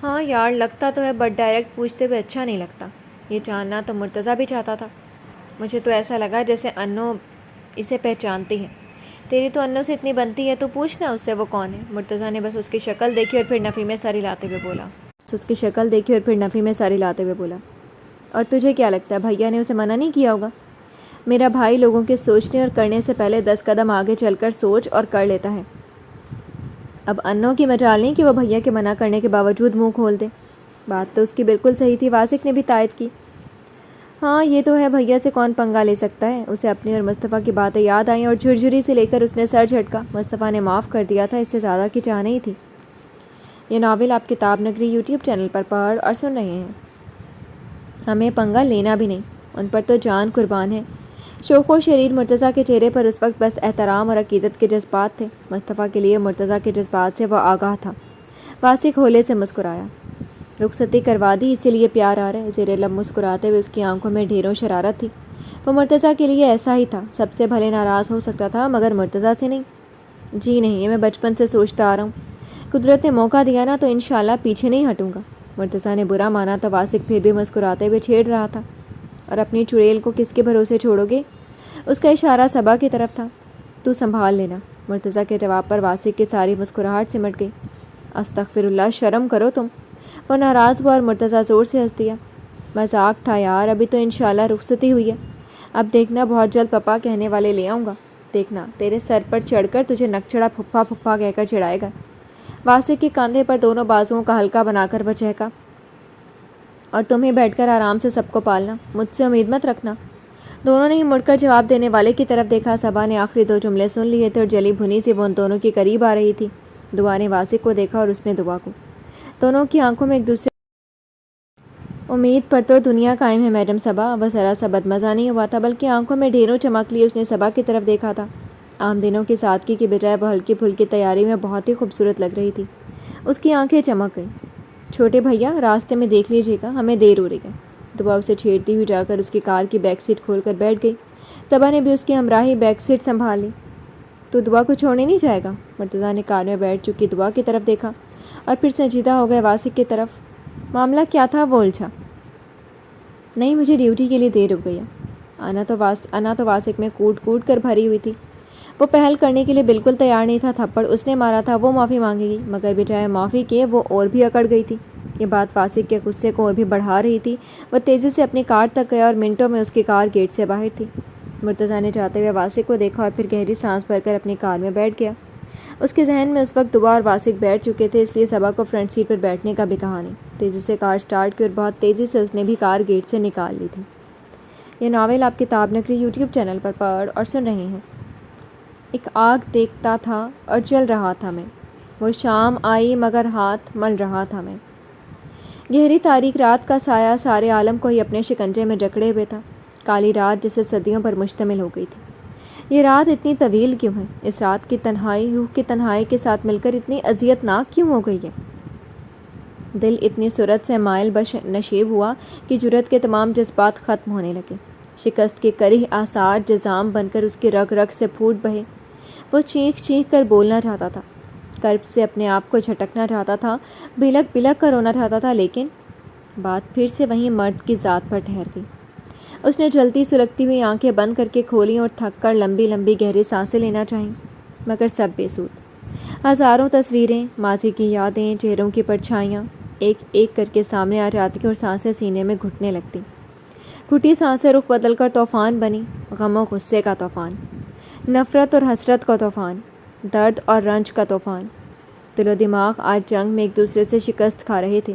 ہاں یار لگتا تو ہے، بٹ ڈائریکٹ پوچھتے ہوئے اچھا نہیں لگتا۔ یہ جاننا تو مرتضیٰ بھی چاہتا تھا۔ مجھے تو ایسا لگا جیسے انو اسے پہچانتی ہے۔ تیری تو انو سے اتنی بنتی ہے، تو پوچھنا اس سے وہ کون ہے۔ مرتضیٰ نے بس اس کی شکل دیکھی اور پھر نفی میں سر ہلاتے ہوئے بولا، اور تجھے کیا لگتا ہے بھیا نے اسے منع نہیں کیا ہوگا؟ میرا بھائی لوگوں کے سوچنے اور کرنے سے پہلے 10 قدم آگے چل کر سوچ اور کر لیتا ہے۔ اب انو کی مجال نہیں کہ وہ بھیا کے منع کرنے کے باوجود منہ کھول دے۔ بات تو اس کی بالکل صحیح تھی، واسق نے بھی تائید کی۔ ہاں یہ تو ہے، بھیا سے کون پنگا لے سکتا ہے۔ اسے اپنی اور مصطفیٰ کی باتیں یاد آئیں اور جھرجھری سے لے کر اس نے سر جھٹکا۔ مصطفیٰ نے معاف کر دیا تھا، اس سے زیادہ کی چاہ نہیں تھی۔ یہ ناول آپ کتاب نگری یوٹیوب چینل پر پڑھ اور سن رہے ہیں۔ ہمیں پنگا لینا بھی نہیں، ان پر تو جان قربان ہے۔ شوخ و شریر مرتضیٰ کے چہرے پر اس وقت بس احترام اور عقیدت کے جذبات تھے۔ مصطفیٰ کے لیے مرتضیٰ کے جذبات سے وہ آگاہ تھا۔ واسق ہولے سے مسکرایا۔ رخصتی کروا دی اسی لیے پیار آ رہا ہے۔ زیر لب مسکراتے ہوئے اس کی آنکھوں میں ڈھیروں شرارت تھی۔ وہ مرتضیٰ کے لیے ایسا ہی تھا، سب سے بھلے ناراض ہو سکتا تھا مگر مرتضیٰ سے نہیں۔ جی نہیں، یہ میں بچپن سے سوچتا آ رہا ہوں، قدرت نے موقع دیا نا تو انشاءاللہ پیچھے نہیں ہٹوں گا۔ مرتضیٰ نے برا مانا تو واسق پھر بھی مسکراتے ہوئے چھیڑ رہا تھا، اور اپنی چڑیل کو کس کے بھروسے چھوڑو گے؟ اس کا اشارہ صبا کی طرف تھا۔ تو سنبھال لینا۔ مرتضیٰ کے جواب پر واسق کی ساری مسکراہٹ سمٹ گئی۔ استغفر اللہ، شرم کرو تم۔ وہ ناراض ہوا اور مرتضیٰ زور سے ہنس دیا۔ مذاق تھا یار، ابھی تو انشاءاللہ رخصتی ہوئی ہے۔ اب دیکھنا بہت جلد پپا کہنے والے لے آؤں گا، دیکھنا تیرے سر پر چڑھ کر تجھے نکچڑا پھپھا پھپھا کہہ کر چڑھائے گا۔ واسق کے کاندھے پر دونوں بازوؤں کا ہلکا بنا کر وہ چہکا، اور تمہیں بیٹھ کر آرام سے سب کو پالنا، مجھ سے امید مت رکھنا۔ دونوں نے ہی مڑ کر جواب دینے والے کی طرف دیکھا۔ صبا نے آخری 2 جملے سن لیے تھے اور جلی بھنی سی وہ ان دونوں کے قریب آ رہی تھی۔ دعا نے واسق کو دیکھا اور اس نے دعا کو۔ دونوں کی آنکھوں میں ایک دوسرے امید پر تو دنیا قائم ہے میڈم صبا۔ وہ ذرا سا بدمزہ نہیں ہوا تھا، بلکہ آنکھوں میں ڈھیروں چمک لی۔ اس نے صبا کی طرف دیکھا تھا۔ عام دنوں کی سادگی کی بجائے وہ ہلکی پھلکی تیاری میں بہت ہی خوبصورت لگ رہی تھی۔ اس کی آنکھیں چمک گئیں۔ چھوٹے بھیا راستے میں دیکھ لیجیے گا، ہمیں دیر ہو رہی ہے۔ دعا اسے چھیڑتی ہوئی جا کر اس کی کار کی بیک سیٹ کھول کر بیٹھ گئی۔ صبا نے بھی اس کی ہمراہی بیک سیٹ سنبھال لی۔ تو دعا کو چھوڑنے نہیں جائے گا؟ مرتضیٰ نے کار میں بیٹھ چکی دعا کی طرف دیکھا اور پھر سنجیدہ ہو گئے واسق کی طرف۔ معاملہ کیا تھا وہ الجھا۔ نہیں، مجھے ڈیوٹی کے لیے دیر ہو گئی ہے۔ انا تو واسق میں کوٹ کوٹ کر بھری ہوئی تھی۔ وہ پہل کرنے کے لیے بالکل تیار نہیں تھا۔ تھپڑ اس نے مارا تھا، وہ معافی مانگے گی، مگر بجائے معافی کے وہ اور بھی اکڑ گئی تھی۔ یہ بات واسق کے غصے کو اور بھی بڑھا رہی تھی۔ وہ تیزی سے اپنی کار تک گیا اور منٹوں میں اس کی کار گیٹ سے باہر تھی۔ مرتضیٰ نے جاتے ہوئے واسق کو دیکھا اور پھر گہری سانس بھر کر اپنی کار میں بیٹھ گیا۔ اس کے ذہن میں اس وقت دعا اور واسق بیٹھ چکے تھے، اس لیے صبا کو فرنٹ سیٹ پر بیٹھنے کا بھی کہا نہیں۔ تیزی سے کار سٹارٹ کی اور بہت تیزی سے اس نے بھی کار گیٹ سے نکال لی تھی۔ یہ ناول آپ کتاب نگری یوٹیوب چینل پر پڑھ اور سن رہے ہیں۔ ایک آگ دیکھتا تھا اور جل رہا تھا میں، وہ شام آئی مگر ہاتھ مل رہا تھا میں۔ گہری تاریک رات کا سایہ سارے عالم کو ہی اپنے شکنجے میں جکڑے ہوئے تھا۔ کالی رات جسے صدیوں پر مشتمل ہو گئی تھی۔ یہ رات اتنی طویل کیوں ہے؟ اس رات کی تنہائی روح کی تنہائی کے ساتھ مل کر اتنی اذیت ناک کیوں ہو گئی ہے؟ دل اتنی سرعت سے مائل نشیب ہوا کہ جرأت کے تمام جذبات ختم ہونے لگے۔ شکست کے کریہ آثار جزام بن کر اس کی رگ رگ سے پھوٹ بہے۔ وہ چیخ چیخ کر بولنا چاہتا تھا، کرب سے اپنے آپ کو جھٹکنا چاہتا تھا، بلک بلک کر رونا چاہتا تھا، لیکن بات پھر سے وہیں مرد کی ذات پر ٹھہر گئی۔ اس نے جلتی سلگتی ہوئی آنکھیں بند کر کے کھولیں اور تھک کر لمبی لمبی گہری سانسیں لینا چاہیں، مگر سب بے سود۔ ہزاروں تصویریں، ماضی کی یادیں، چہروں کی پرچھائیاں ایک ایک کر کے سامنے آ جاتی اور سانسیں سینے میں گھٹنے لگتی۔ گھٹی سانسیں رخ بدل کر طوفان بنی، غم و غصے کا طوفان، نفرت اور حسرت کا طوفان، درد اور رنج کا طوفان۔ دل و دماغ آج جنگ میں ایک دوسرے سے شکست کھا رہے تھے۔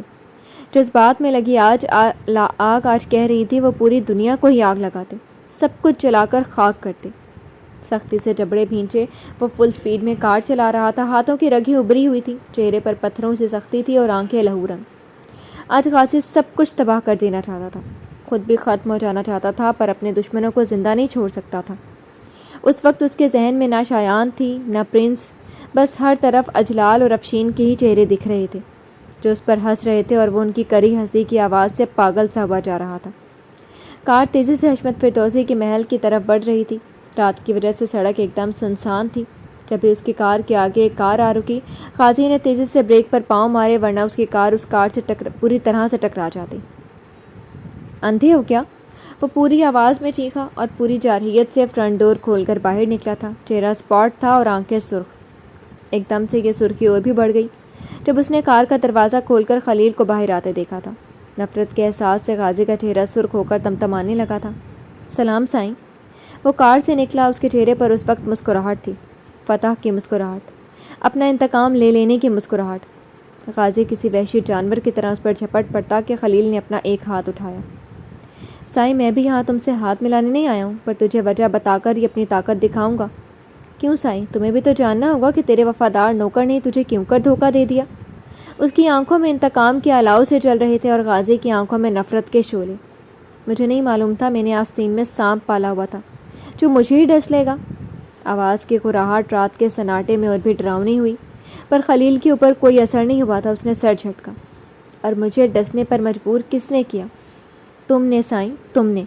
جذبات میں لگی آگ آج کہہ رہی تھی وہ پوری دنیا کو ہی آگ لگاتے، سب کچھ جلا کر خاک کرتے۔ سختی سے جبڑے بھینچے وہ فل سپیڈ میں کار چلا رہا تھا۔ ہاتھوں کی رگیں ابری ہوئی تھی، چہرے پر پتھروں سے سختی تھی اور آنکھیں لہو رنگ۔ آج غازی سب کچھ تباہ کر دینا چاہتا تھا، خود بھی ختم ہو جانا چاہتا تھا، پر اپنے دشمنوں کو زندہ نہیں چھوڑ سکتا تھا۔ اس وقت اس کے ذہن میں نہ شایان تھی نہ پرنس، بس ہر طرف اجلال اور افشین کے ہی چہرے دکھ رہے تھے جو اس پر ہنس رہے تھے، اور وہ ان کی کری ہنسی کی آواز سے پاگل سا ہوا جا رہا تھا۔ کار تیزی سے حشمت فردوسی کے محل کی طرف بڑھ رہی تھی۔ رات کی وجہ سے سڑک ایک دم سنسان تھی۔ جب بھی اس کی کار کے آگے ایک کار آ رکی، قاضی نے تیزی سے بریک پر پاؤں مارے، ورنہ اس کی کار سے پوری طرح سے ٹکرا جاتی۔ اندھے ہو کیا؟ وہ پوری آواز میں چیخا اور پوری جارحیت سے فرنٹ ڈور کھول کر باہر نکلا تھا۔ چہرہ اسپاٹ تھا اور آنکھیں سرخ۔ ایک دم سے یہ سرخی اور بھی بڑھ گئی جب اس نے کار کا دروازہ کھول کر خلیل کو باہر آتے دیکھا تھا۔ نفرت کے احساس سے غازی کا چہرہ سرخ ہو کر تمتمانے لگا تھا۔ سلام سائیں۔ وہ کار سے نکلا، اس کے چہرے پر اس وقت مسکراہٹ تھی، فتح کی مسکراہٹ، اپنا انتقام لے لینے کی مسکراہٹ۔ غازی کسی وحشی جانور کی طرح اس پر جھپٹ پڑتا کہ خلیل نے اپنا ایک ہاتھ اٹھایا۔ سائیں، میں بھی یہاں تم سے ہاتھ ملانے نہیں آیا ہوں، پر تجھے وجہ بتا کر ہی اپنی طاقت دکھاؤں گا۔ کیوں سائیں؟ تمہیں بھی تو جاننا ہوگا کہ تیرے وفادار نوکر نے تجھے کیوں کر دھوکہ دے دیا۔ اس کی آنکھوں میں انتقام کے الاؤ سے جل رہے تھے اور غازی کی آنکھوں میں نفرت کے شعلے۔ مجھے نہیں معلوم تھا، میں نے آستین میں سانپ پالا ہوا تھا جو مجھے ہی ڈس لے گا۔ آواز کی کراہٹ رات کے سناٹے میں اور بھی ڈراؤنی ہوئی، پر خلیل کے اوپر کوئی اثر نہیں ہوا تھا۔ اس نے سر جھٹکا۔ اور مجھے ڈسنے پر مجبور کس نے کیا؟ تم نے سائیں، تم نے۔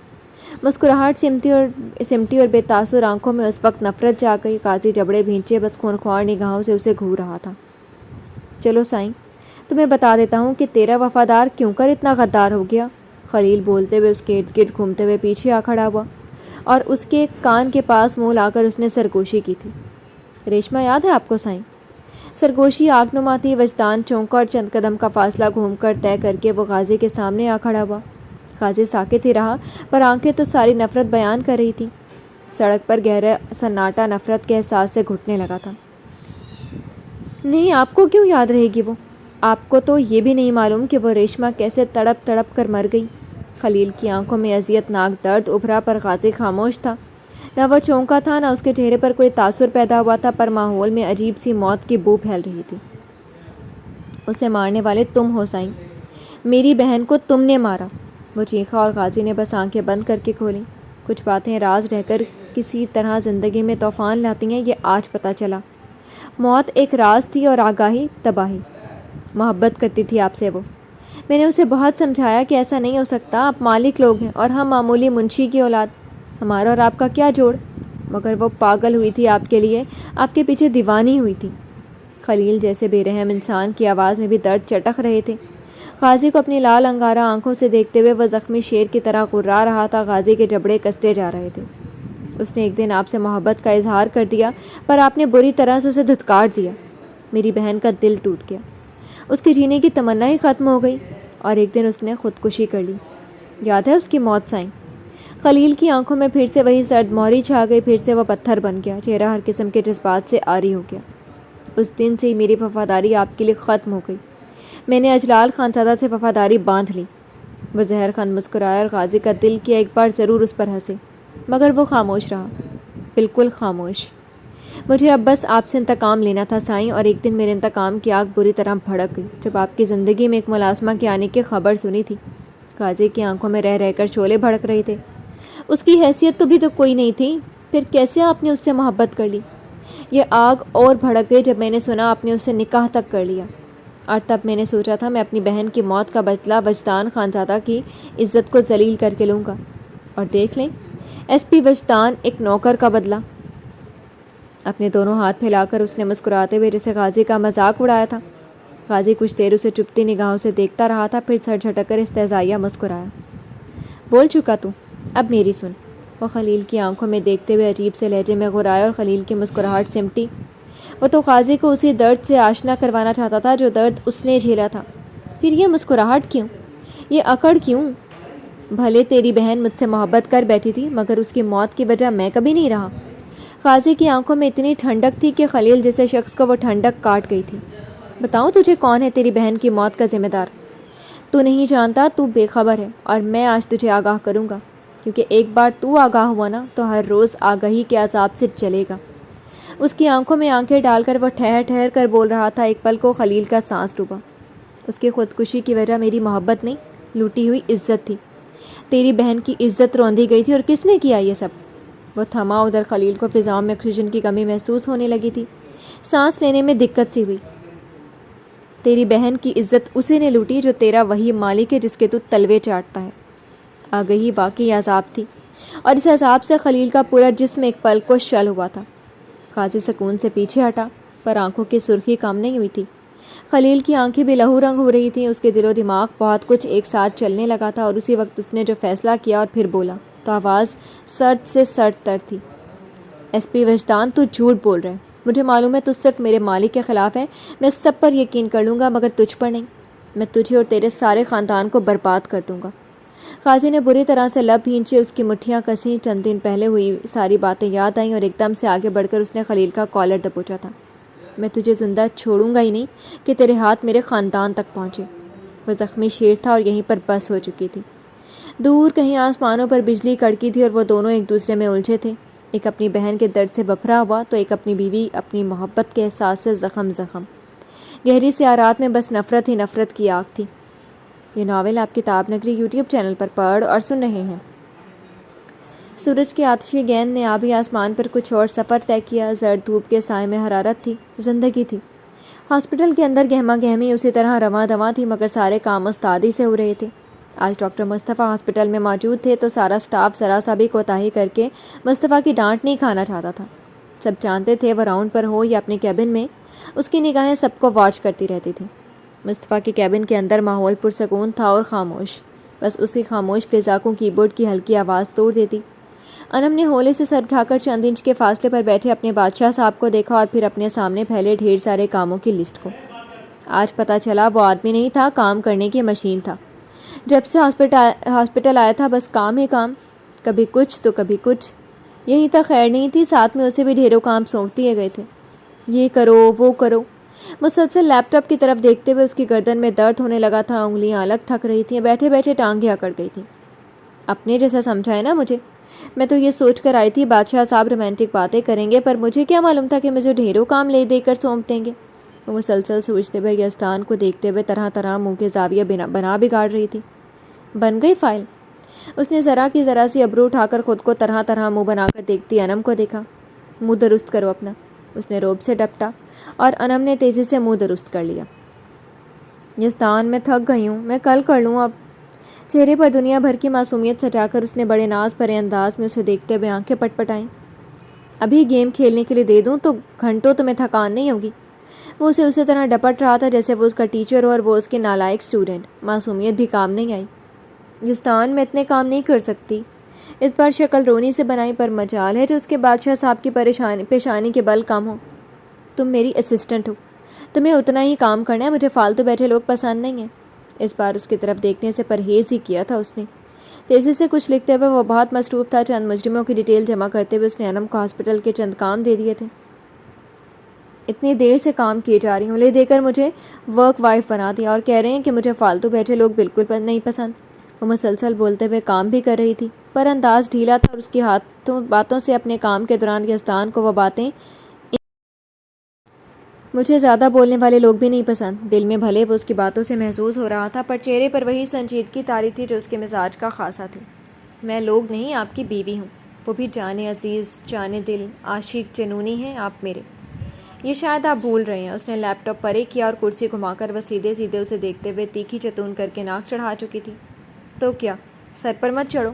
مسکراہٹ سمٹی اور بے تاثر آنکھوں میں اس وقت نفرت جا گئی۔ قاضی جبڑے بھینچے بس خونخوار نگاہوں سے اسے گھور رہا تھا۔ چلو سائیں، تمہیں بتا دیتا ہوں کہ تیرا وفادار کیوں کر اتنا غدار ہو گیا۔ خلیل بولتے ہوئے اس کے ارد گرد گھومتے ہوئے پیچھے آ کھڑا ہوا اور اس کے کان کے پاس منہ لا کر اس نے سرگوشی کی تھی۔ ریشمہ یاد ہے آپ کو سائیں؟ سرگوشی آگنما تھی۔ وجدان چونکا اور چند قدم کا فاصلہ گھوم کر طے کر کے وہ غازی کے سامنے آ کھڑا ہوا۔ غازی ساکت ہی رہا، پر آنکھیں تو ساری نفرت بیان کر رہی تھی۔ سڑک پر گہرا سناٹا نفرت کے احساس سے گھٹنے لگا تھا۔ نہیں، آپ کو کیوں یاد رہے گی وہ؟ آپ کو تو یہ بھی نہیں معلوم کہ وہ ریشمہ کیسے تڑپ تڑپ کر مر گئی۔ خلیل کی آنکھوں میں اذیت ناک درد ابھرا، پر غازی خاموش تھا۔ نہ وہ چونکا تھا، نہ اس کے چہرے پر کوئی تاثر پیدا ہوا تھا، پر ماحول میں عجیب سی موت کی بو پھیل رہی تھی۔ اسے مارنے والے تم ہو سائیں، میری بہن کو تم نے مارا، وہ چیخا اور غازی نے بس آنکھیں بند کر کے کھولیں۔ کچھ باتیں راز رہ کر کسی طرح زندگی میں طوفان لاتی ہیں، یہ آج پتہ چلا۔ موت ایک راز تھی اور آگاہی تباہی۔ محبت کرتی تھی آپ سے وہ۔ میں نے اسے بہت سمجھایا کہ ایسا نہیں ہو سکتا، آپ مالک لوگ ہیں اور ہم معمولی منشی کی اولاد، ہمارا اور آپ کا کیا جوڑ؟ مگر وہ پاگل ہوئی تھی آپ کے لیے، آپ کے پیچھے دیوانی ہوئی تھی۔ خلیل جیسے بے رحم انسان کی آواز میں بھی درد چٹخ رہے تھے۔ غازی کو اپنی لال انگارہ آنکھوں سے دیکھتے ہوئے وہ زخمی شیر کی طرح غرا رہا تھا۔ غازی کے جبڑے کستے جا رہے تھے۔ اس نے ایک دن آپ سے محبت کا اظہار کر دیا، پر آپ نے بری طرح سے اسے دھتکار دیا۔ میری بہن کا دل ٹوٹ گیا، اس کی جینے کی تمنا ہی ختم ہو گئی، اور ایک دن اس نے خودکشی کر لی۔ یاد ہے اس کی موت سائیں؟ خلیل کی آنکھوں میں پھر سے وہی سرد موری چھا گئی، پھر سے وہ پتھر بن گیا، چہرہ ہر قسم کے جذبات سے عاری ہو گیا۔ اس دن سے ہی میری وفاداری آپ کے لیے ختم ہو گئی۔ میں نے اجلال خانزادہ سے وفاداری باندھ لی۔ وہ زہر خند مسکرایا اور غازی کا دل کیا ایک بار ضرور اس پر ہنسے، مگر وہ خاموش رہا، بالکل خاموش۔ مجھے اب بس آپ سے انتقام لینا تھا سائیں، اور ایک دن میرے انتقام کی آگ بری طرح بھڑک گئی جب آپ کی زندگی میں ایک ملازمہ کے آنے کی خبر سنی تھی۔ غازی کی آنکھوں میں رہ رہ کر شعلے بھڑک رہے تھے۔ اس کی حیثیت تو بھی تو کوئی نہیں تھی، پھر کیسے آپ نے اس سے محبت کر لی؟ یہ آگ اور بھڑک گئی جب میں نے سنا آپ نے اس سے نکاح تک کر لیا، اور تب میں نے سوچا تھا میں اپنی بہن کی موت کا بدلہ وجدان خانزادہ کی عزت کو ذلیل کر کے لوں گا، اور دیکھ لیں ایس پی وجدان ایک نوکر کا بدلہ۔ اپنے دونوں ہاتھ پھیلا کر اس نے مسکراتے ہوئے جیسے غازی کا مذاق اڑایا تھا۔ غازی کچھ دیر اسے چپتی نگاہوں سے دیکھتا رہا تھا، پھر سر جھٹک کر استہزائیہ مسکرایا۔ بول چکا تو، اب میری سن، وہ خلیل کی آنکھوں میں دیکھتے ہوئے عجیب سے لہجے میں غرایا، اور خلیل کی مسکراہٹ سمٹی۔ وہ تو غازی کو اسی درد سے آشنا کروانا چاہتا تھا جو درد اس نے جھیلا تھا۔ پھر یہ مسکراہٹ کیوں؟ یہ اکڑ کیوں؟ بھلے تیری بہن مجھ سے محبت کر بیٹھی تھی، مگر اس کی موت کی وجہ میں کبھی نہیں رہا۔ غازی کی آنکھوں میں اتنی ٹھنڈک تھی کہ خلیل جیسے شخص کو وہ ٹھنڈک کاٹ گئی تھی۔ بتاؤں تجھے کون ہے تیری بہن کی موت کا ذمہ دار؟ تو نہیں جانتا، تو بے خبر ہے، اور میں آج تجھے آگاہ کروں گا، کیونکہ ایک بار تو آگاہ ہوا نا تو ہر روز آگاہی کے عذاب سے جلے گا۔ اس کی آنکھوں میں آنکھیں ڈال کر وہ ٹھہر ٹھہر کر بول رہا تھا۔ ایک پل کو خلیل کا سانس ڈوبا۔ اس کی خودکشی کی وجہ میری محبت نہیں، لوٹی ہوئی عزت تھی۔ تیری بہن کی عزت روندی گئی تھی، اور کس نے کیا یہ سب؟ وہ تھما۔ ادھر خلیل کو فضاؤں میں آکسیجن کی کمی محسوس ہونے لگی تھی، سانس لینے میں دقت سی ہوئی۔ تیری بہن کی عزت اسی نے لوٹی جو تیرا وہی مالک ہے جس کے تو تلوے چاٹتا ہے۔ آگہی واقعی عذاب تھی، اور اس عذاب سے خلیل کا پورا جسم ایک پل کو شل ہوا تھا۔ قاضی سکون سے پیچھے ہٹا، پر آنکھوں کی سرخی کم نہیں ہوئی تھی۔ خلیل کی آنکھیں بھی لہو رنگ ہو رہی تھیں، اس کے دل و دماغ بہت کچھ ایک ساتھ چلنے لگا تھا، اور اسی وقت اس نے جو فیصلہ کیا اور پھر بولا تو آواز سرد سے سرد تر تھی۔ ایس پی وجدان، تو جھوٹ بول رہے ہیں، مجھے معلوم ہے تو صرف میرے مالک کے خلاف ہے، میں سب پر یقین کر لوں گا مگر تجھ پر نہیں، میں تجھے اور تیرے سارے خاندان کو برباد کر دوں گا۔ قاضی نے بری طرح سے لب بھینچے، اس کی مٹھیاں کسیں، چند دن پہلے ہوئی ساری باتیں یاد آئیں اور ایک دم سے آگے بڑھ کر اس نے خلیل کا کالر دبوچا تھا۔ میں تجھے زندہ چھوڑوں گا ہی نہیں کہ تیرے ہاتھ میرے خاندان تک پہنچے۔ وہ زخمی شیر تھا اور یہیں پر بس ہو چکی تھی۔ دور کہیں آسمانوں پر بجلی کڑکی تھی اور وہ دونوں ایک دوسرے میں الجھے تھے، ایک اپنی بہن کے درد سے بپھرا ہوا تو ایک اپنی بیوی اپنی محبت کے احساس سے زخم۔ گہری سیارات میں بس نفرت ہی نفرت کی آگ تھی۔ یہ ناول آپ کتاب نگری یوٹیوب چینل پر پڑھ اور سن رہے ہیں۔ سورج کی آتشی گیند نے آبی آسمان پر کچھ اور سفر طے کیا، زرد دھوپ کے سائے میں حرارت تھی، زندگی تھی۔ ہاسپٹل کے اندر گہما گہمی اسی طرح رواں دواں تھی، مگر سارے کام استادی سے ہو رہے تھے۔ آج ڈاکٹر مصطفیٰ ہاسپٹل میں موجود تھے تو سارا سٹاف ذرا سا بھی کوتاہی کر کے مصطفیٰ کی ڈانٹ نہیں کھانا چاہتا تھا۔ سب جانتے تھے وہ راؤنڈ پر ہو یا اپنے کیبن میں، اس کی نگاہیں سب کو واچ کرتی رہتی تھیں۔ مصطفیٰ کے کیبن کے اندر ماحول پرسکون تھا اور خاموش، بس اسی خاموش فضا کو کی بورڈ کی ہلکی آواز توڑ دیتی۔ انم نے ہولے سے سر اٹھا کر چند انچ کے فاصلے پر بیٹھے اپنے بادشاہ صاحب کو دیکھا اور پھر اپنے سامنے پھیلے ڈھیر سارے کاموں کی لسٹ کو۔ آج پتہ چلا وہ آدمی نہیں تھا، کام کرنے کی مشین تھا۔ جب سے ہاسپٹل آیا تھا بس کام ہی کام، کبھی کچھ تو کبھی کچھ۔ یہیں تک خیر نہیں تھی، ساتھ میں اسے بھی ڈھیروں کام سونپ دیے گئے تھے، یہ کرو وہ کرو۔ مسلسل لیپ ٹاپ کی طرف دیکھتے ہوئے اس کی گردن میں درد ہونے لگا تھا، انگلیاں الگ تھک رہی تھیں، بیٹھے بیٹھے ٹانگیں اکڑ گئی تھیں۔ اپنے جیسا سمجھا ہے نا مجھے، میں تو یہ سوچ کر آئی تھی بادشاہ صاحب رومانٹک باتیں کریں گے، پر مجھے کیا معلوم تھا کہ مجھے ڈھیروں کام لے دے کر سونپ دیں گے۔ وہ مسلسل سوچتے ہوئے یزدان کو دیکھتے ہوئے طرح طرح منہ کے زاویے بنا بگاڑ رہی تھی۔ بن گئی فائل؟ اس نے ذرا کی ذرا سی ابرو اٹھا کر خود کو طرح طرح منہ بنا کر دیکھتی انم کو دیکھا۔ منہ درست کرو اپنا، اس نے روب سے ڈپٹا اور انم نے تیزی سے منہ درست کر لیا۔ یزدان، میں تھک گئی ہوں، میں کل کر لوں اب۔ چہرے پر دنیا بھر کی معصومیت سجا کر اس نے بڑے ناز بھرے انداز میں اسے دیکھتے ہوئے آنکھیں پٹ پٹائیں۔ ابھی گیم کھیلنے کے لیے دے دوں تو گھنٹوں تمہیں تھکان نہیں ہوگی۔ وہ اسے اسی طرح ڈپٹ رہا تھا جیسے وہ اس کا ٹیچر ہو اور وہ اس کے نالائق اسٹوڈنٹ۔ معصومیت بھی کام نہیں آئی۔ یزدان، میں اتنے کام نہیں کر سکتی۔ اس بار شکل رونی سے بنائی، پر مجال ہے جو اس کے بادشاہ صاحب کی پیشانی کے بل کم ہو۔ تم میری اسسٹنٹ ہو، تمہیں اتنا ہی کام کرنا ہے، مجھے فالتو بیٹھے لوگ پسند نہیں ہیں۔ اس بار اس کی طرف دیکھنے سے پرہیز ہی کیا تھا اس نے۔ تیزی سے کچھ لکھتے ہوئے وہ بہت مصروف تھا، چند مجرموں کی ڈیٹیل جمع کرتے ہوئے اس نے انم کو ہاسپٹل کے چند کام دے دیے تھے۔ اتنی دیر سے کام کیے جا رہی ہوں، لے دے کر مجھے ورک وائف بنا دیا اور کہہ رہے ہیں کہ مجھے فالتو بیٹھے لوگ بالکل نہیں پسند۔ وہ مسلسل بولتے ہوئے کام بھی کر رہی تھی، پر انداز ڈھیلا تھا اور اس کی باتوں سے اپنے کام کے دوران یزدان کو وہ باتیں مجھے زیادہ بولنے والے لوگ بھی نہیں پسند۔ دل میں بھلے وہ اس کی باتوں سے محسوس ہو رہا تھا، پر چہرے پر وہی سنجیدگی طاری تھی جو اس کے مزاج کا خاصا تھی۔ میں لوگ نہیں، آپ کی بیوی ہوں، وہ بھی جانے عزیز، جانے دل، عاشق جنونی ہیں آپ میرے۔ یہ شاید آپ بھول رہے ہیں۔ اس نے لیپ ٹاپ پرے کیا اور کرسی گھما کر وہ سیدھے سیدھے اسے دیکھتے ہوئے تیکھی چتون کر کے ناک چڑھا چکی تھی۔ تو کیا، سر پر مت چڑھو،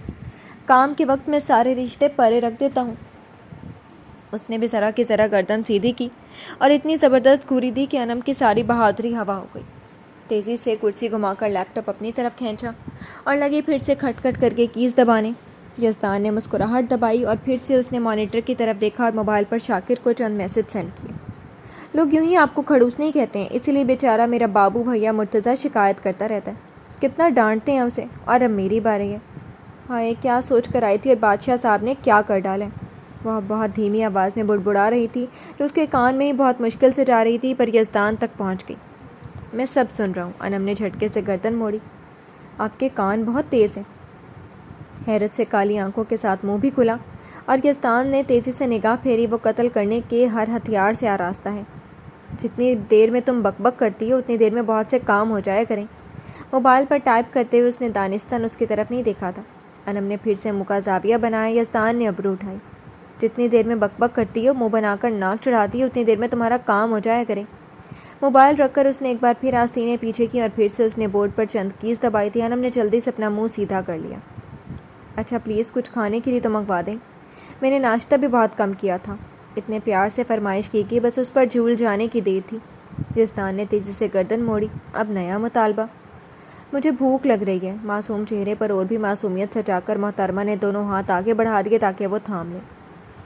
کام کے وقت میں سارے رشتے پرے رکھ دیتا ہوں۔ اس نے بھی ذرا کی ذرا گردن سیدھی کی اور اتنی زبردست گھوری دی کہ انم کی ساری بہادری ہوا ہو گئی۔ تیزی سے کرسی گھما کر لیپ ٹاپ اپنی طرف کھینچا اور لگی پھر سے کھٹ کھٹ کر کے کیز دبانے۔ یزدان نے مسکراہٹ دبائی اور پھر سے اس نے مانیٹر کی طرف دیکھا اور موبائل پر شاکر کو چند میسج سینڈ کیے۔ لوگ یوں ہی آپ کو کھڑوس نہیں کہتے ہیں، اسی لیے بیچارہ میرا بابو بھیا مرتضیٰ شکایت کرتا رہتا ہے، کتنا ڈانٹتے ہیں اسے، اور اب میری باری ہے۔ ہائے، کیا سوچ کر آئی تھی اور بادشاہ صاحب نے کیا کر ڈالا ہے۔ وہ بہت دھیمی آواز میں بڑبڑا رہی تھی جو اس کے کان میں ہی بہت مشکل سے جا رہی تھی، پر یزدان تک پہنچ گئی۔ میں سب سن رہا ہوں۔ انم نے جھٹکے سے گردن موڑی۔ آپ کے کان بہت تیز ہیں۔ حیرت سے کالی آنکھوں کے ساتھ منہ بھی کھلا اور یزدان نے تیزی سے نگاہ پھیری۔ وہ قتل کرنے کے ہر ہتھیار سے آراستہ ہے۔ جتنی دیر میں تم بک بک کرتی ہو اتنی دیر میں بہت سے کام ہو جایا کریں۔ موبائل پر ٹائپ کرتے ہوئے اس نے دانستاً اس کی طرف نہیں دیکھا تھا۔ انم نے پھر سے منہ کا زاویہ بنایا۔ یزدان نے ابرو اٹھائی۔ جتنی دیر میں بک بک کرتی ہو، منہ بنا کر ناک چڑھاتی ہو، اتنی دیر میں تمہارا کام ہو جایا کرے۔ موبائل رکھ کر اس نے ایک بار پھر آستینیں پیچھے کی اور پھر سے اس نے بورڈ پر چند کیز دبائی تھی۔ انم نے جلدی سے اپنا منہ سیدھا کر لیا۔ اچھا پلیز کچھ کھانے کے لیے تو منگوا دیں، میں نے ناشتہ بھی بہت کم کیا تھا۔ اتنے پیار سے فرمائش کی کہ بس اس پر جھول جانے کی دیر تھی۔ یزدان نے تیزی سے گردن موڑی۔ اب نیا مطالبہ۔ مجھے بھوک لگ رہی ہے۔ معصوم چہرے پر اور بھی معصومیت سجا کر محترمہ نے دونوں ہاتھ آگے بڑھا دیے تاکہ وہ تھام لے۔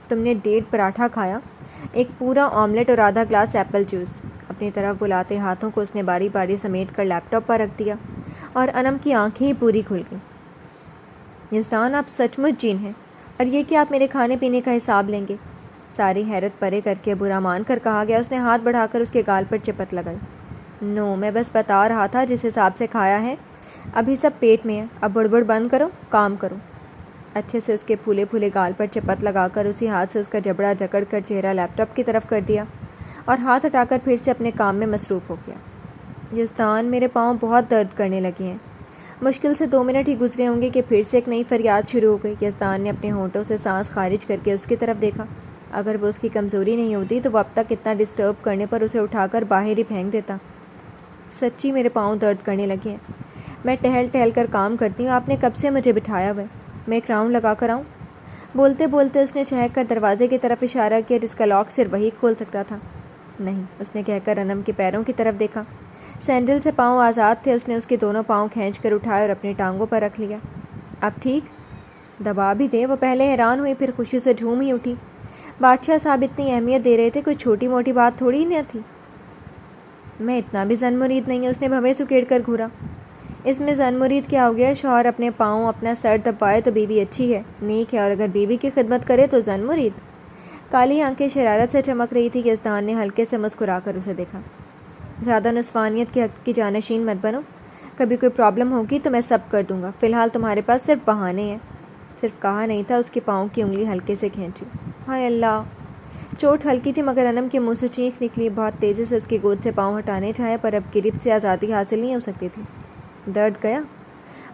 تم نے 1.5 پراٹھا کھایا، ایک پورا آملیٹ اور آدھا گلاس ایپل جوس۔ اپنی طرف بلاتے ہاتھوں کو اس نے باری باری سمیٹ کر لیپ ٹاپ پر رکھ دیا اور انم کی آنکھیں ہی پوری کھل گئیں۔ یزدان، آپ سچ مچ جین ہیں، اور یہ کہ آپ میرے کھانے پینے کا حساب لیں گے؟ ساری حیرت پرے کر کے برا مان کر کہا گیا۔ اس نے ہاتھ بڑھا کر اس کے گال پر چپت لگائی۔ نو، میں بس بتا رہا تھا جس حساب سے کھایا ہے، ابھی سب پیٹ میں ہے۔ اب بڑبڑ بند کرو، کام کرو۔ اچھے سے اس کے پھولے پھولے گال پر چپت لگا کر اسی ہاتھ سے اس کا جبڑا جکڑ کر چہرہ لیپ ٹاپ کی طرف کر دیا اور ہاتھ ہٹا کر پھر سے اپنے کام میں مصروف ہو گیا۔ یزدان، میرے پاؤں بہت درد کرنے لگے ہیں۔ مشکل سے 2 منٹ ہی گزرے ہوں گے کہ پھر سے ایک نئی فریاد شروع ہو گئی۔ یزدان نے اپنے ہونٹوں سے سانس خارج کر کے اس کی طرف دیکھا۔ اگر وہ اس کی کمزوری نہیں ہوتی تو وہ اب تک اتنا ڈسٹرب کرنے پر اسے اٹھا کر باہر ہی پھینک دیتا۔ سچی میرے پاؤں درد کرنے لگے ہیں۔ میں ٹہل ٹہل کر کام کرتی ہوں، آپ نے کب سے مجھے بٹھایا ہوا ہے؟ میں ایک راؤنڈ لگا کر آؤں؟ بولتے بولتے اس نے چہک کر دروازے کی طرف اشارہ کیا جس کا لاک صرف وہی کھول سکتا تھا۔ نہیں، اس نے کہہ کر انم کے پیروں کی طرف دیکھا۔ سینڈل سے پاؤں آزاد تھے۔ اس نے اس کے دونوں پاؤں کھینچ کر اٹھائے اور اپنی ٹانگوں پر رکھ لیا۔ اب ٹھیک؟ دبا بھی دے۔ وہ پہلے حیران ہوئی، پھر خوشی سے جھوم ہی اٹھی۔ بادشاہ صاحب اتنی اہمیت دے رہے تھے، کوئی چھوٹی موٹی بات تھوڑی نہ تھی۔ میں اتنا بھی زن مرید نہیں ہے، اس نے بھویں سکیڑ کر گھورا۔ اس میں زن مرید کیا ہو گیا؟ شوہر اپنے پاؤں اپنا سر دبائے تو بیوی اچھی ہے، نیک ہے، اور اگر بیوی کی خدمت کرے تو زن مرید؟ کالی آنکھیں شرارت سے چمک رہی تھی کہ یزدان نے ہلکے سے مسکرا کر اسے دیکھا۔ زیادہ نسوانیت کے حق کی جانشین مت بنو، کبھی کوئی پرابلم ہوگی تو میں سب کر دوں گا، فی الحال تمہارے پاس صرف بہانے ہیں۔ صرف کہا نہیں تھا، اس کے پاؤں کی انگلی ہلکے سے کھینچی۔ ہائے اللہ! چوٹ ہلکی تھی مگر انم کے منہ سے چینخ نکلی۔ بہت تیزی سے اس کی گود سے پاؤں ہٹانے چاہے پر اب گرفت سے آزادی حاصل نہیں ہو سکتی تھی۔ درد گیا؟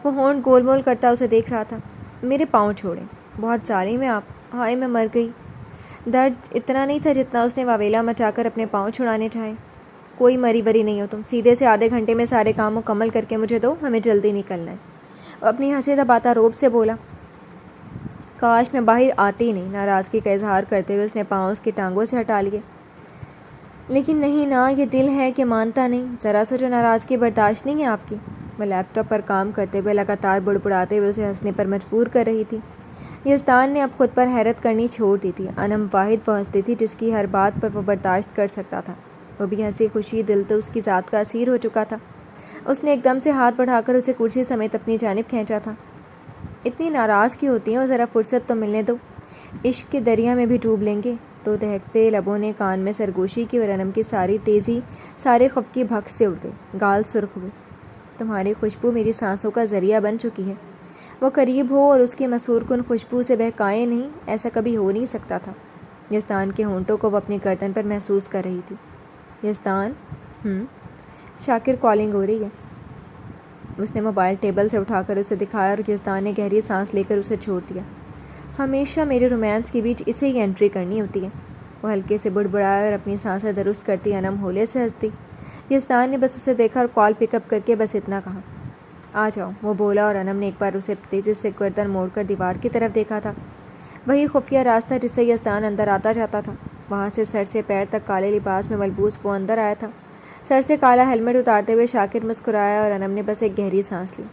وہ ہونٹ گول مول کرتا اسے دیکھ رہا تھا۔ میرے پاؤں چھوڑیں، بہت ظالم ہیں آپ۔ ہائے، میں مر گئی۔ درد اتنا نہیں تھا جتنا اس نے واویلا مچا کر اپنے پاؤں چھڑانے چاہے۔ کوئی مری وری نہیں ہو تم، سیدھے سے آدھے گھنٹے میں سارے کام مکمل کر کے مجھے دو، ہمیں جلدی نکلنا ہے۔ وہ اپنی ہنسی دباتا روب سے بولا۔ کاش میں باہر آتی ہی نہیں۔ ناراضگی کا اظہار کرتے ہوئے اس نے پاؤں اس کی ٹانگوں سے ہٹا لیے۔ لیکن نہیں نا، یہ دل ہے کہ مانتا نہیں، ذرا سا جو ناراضگی برداشت نہیں ہے آپ کی۔ وہ لیپ ٹاپ پر کام کرتے ہوئے لگاتار بڑبڑاتے ہوئے اسے ہنسنے پر مجبور کر رہی تھی۔ یزدان نے اب خود پر حیرت کرنی چھوڑ دی تھی۔ انم واحد وہ ہستی تھی جس کی ہر بات پر وہ برداشت کر سکتا تھا۔ وہ بھی ہنسی خوشی، دل تو اس کی ذات کا اسیر ہو چکا تھا۔ اس نے ایک دم سے ہاتھ بڑھا کر اسے کرسی سمیت اپنی جانب کھینچا تھا۔ اتنی ناراض کیوں ہوتی ہیں؟ اور ذرا فرصت تو ملنے دو، عشق کے دریا میں بھی ڈوب لیں گے۔ تو دہکتے لبوں نے کان میں سرگوشی کی اور انم کی ساری تیزی سارے خفقی بھگ سے اڑ گئی، گال سرخ ہوئے۔ تمہاری خوشبو میری سانسوں کا ذریعہ بن چکی ہے۔ وہ قریب ہو اور اس کی مسحور کن خوشبو سے بہکائے نہیں، ایسا کبھی ہو نہیں سکتا تھا۔ یزدان کے ہونٹوں کو وہ اپنی گردن پر محسوس کر رہی تھی۔ یزدان، شاکر کالنگ ہو رہی ہے۔ اس نے موبائل ٹیبل سے اٹھا کر اسے دکھایا اور یزدان نے گہری سانس لے کر اسے چھوڑ دیا۔ ہمیشہ میرے رومانس کے بیچ اسے ہی انٹری کرنی ہوتی ہے۔ وہ ہلکے سے بڑبڑایا اور اپنی سانسیں درست کرتی انم ہولے سے ہنستی۔ یزدان نے بس اسے دیکھا اور کال پک اپ کر کے بس اتنا کہا، آ جاؤ، وہ بولا، اور انم نے ایک بار اسے تیزی سے گردن موڑ کر دیوار کی طرف دیکھا تھا۔ وہی خفیہ راستہ جس سے یزدان اندر آتا جاتا تھا، وہاں سے سر سے پیر تک کالے لباس میں ملبوس وہ اندر آیا تھا۔ سر سے کالا ہیلمٹ اتارتے ہوئے شاکر مسکرایا اور انم نے بس ایک گہری سانس لی۔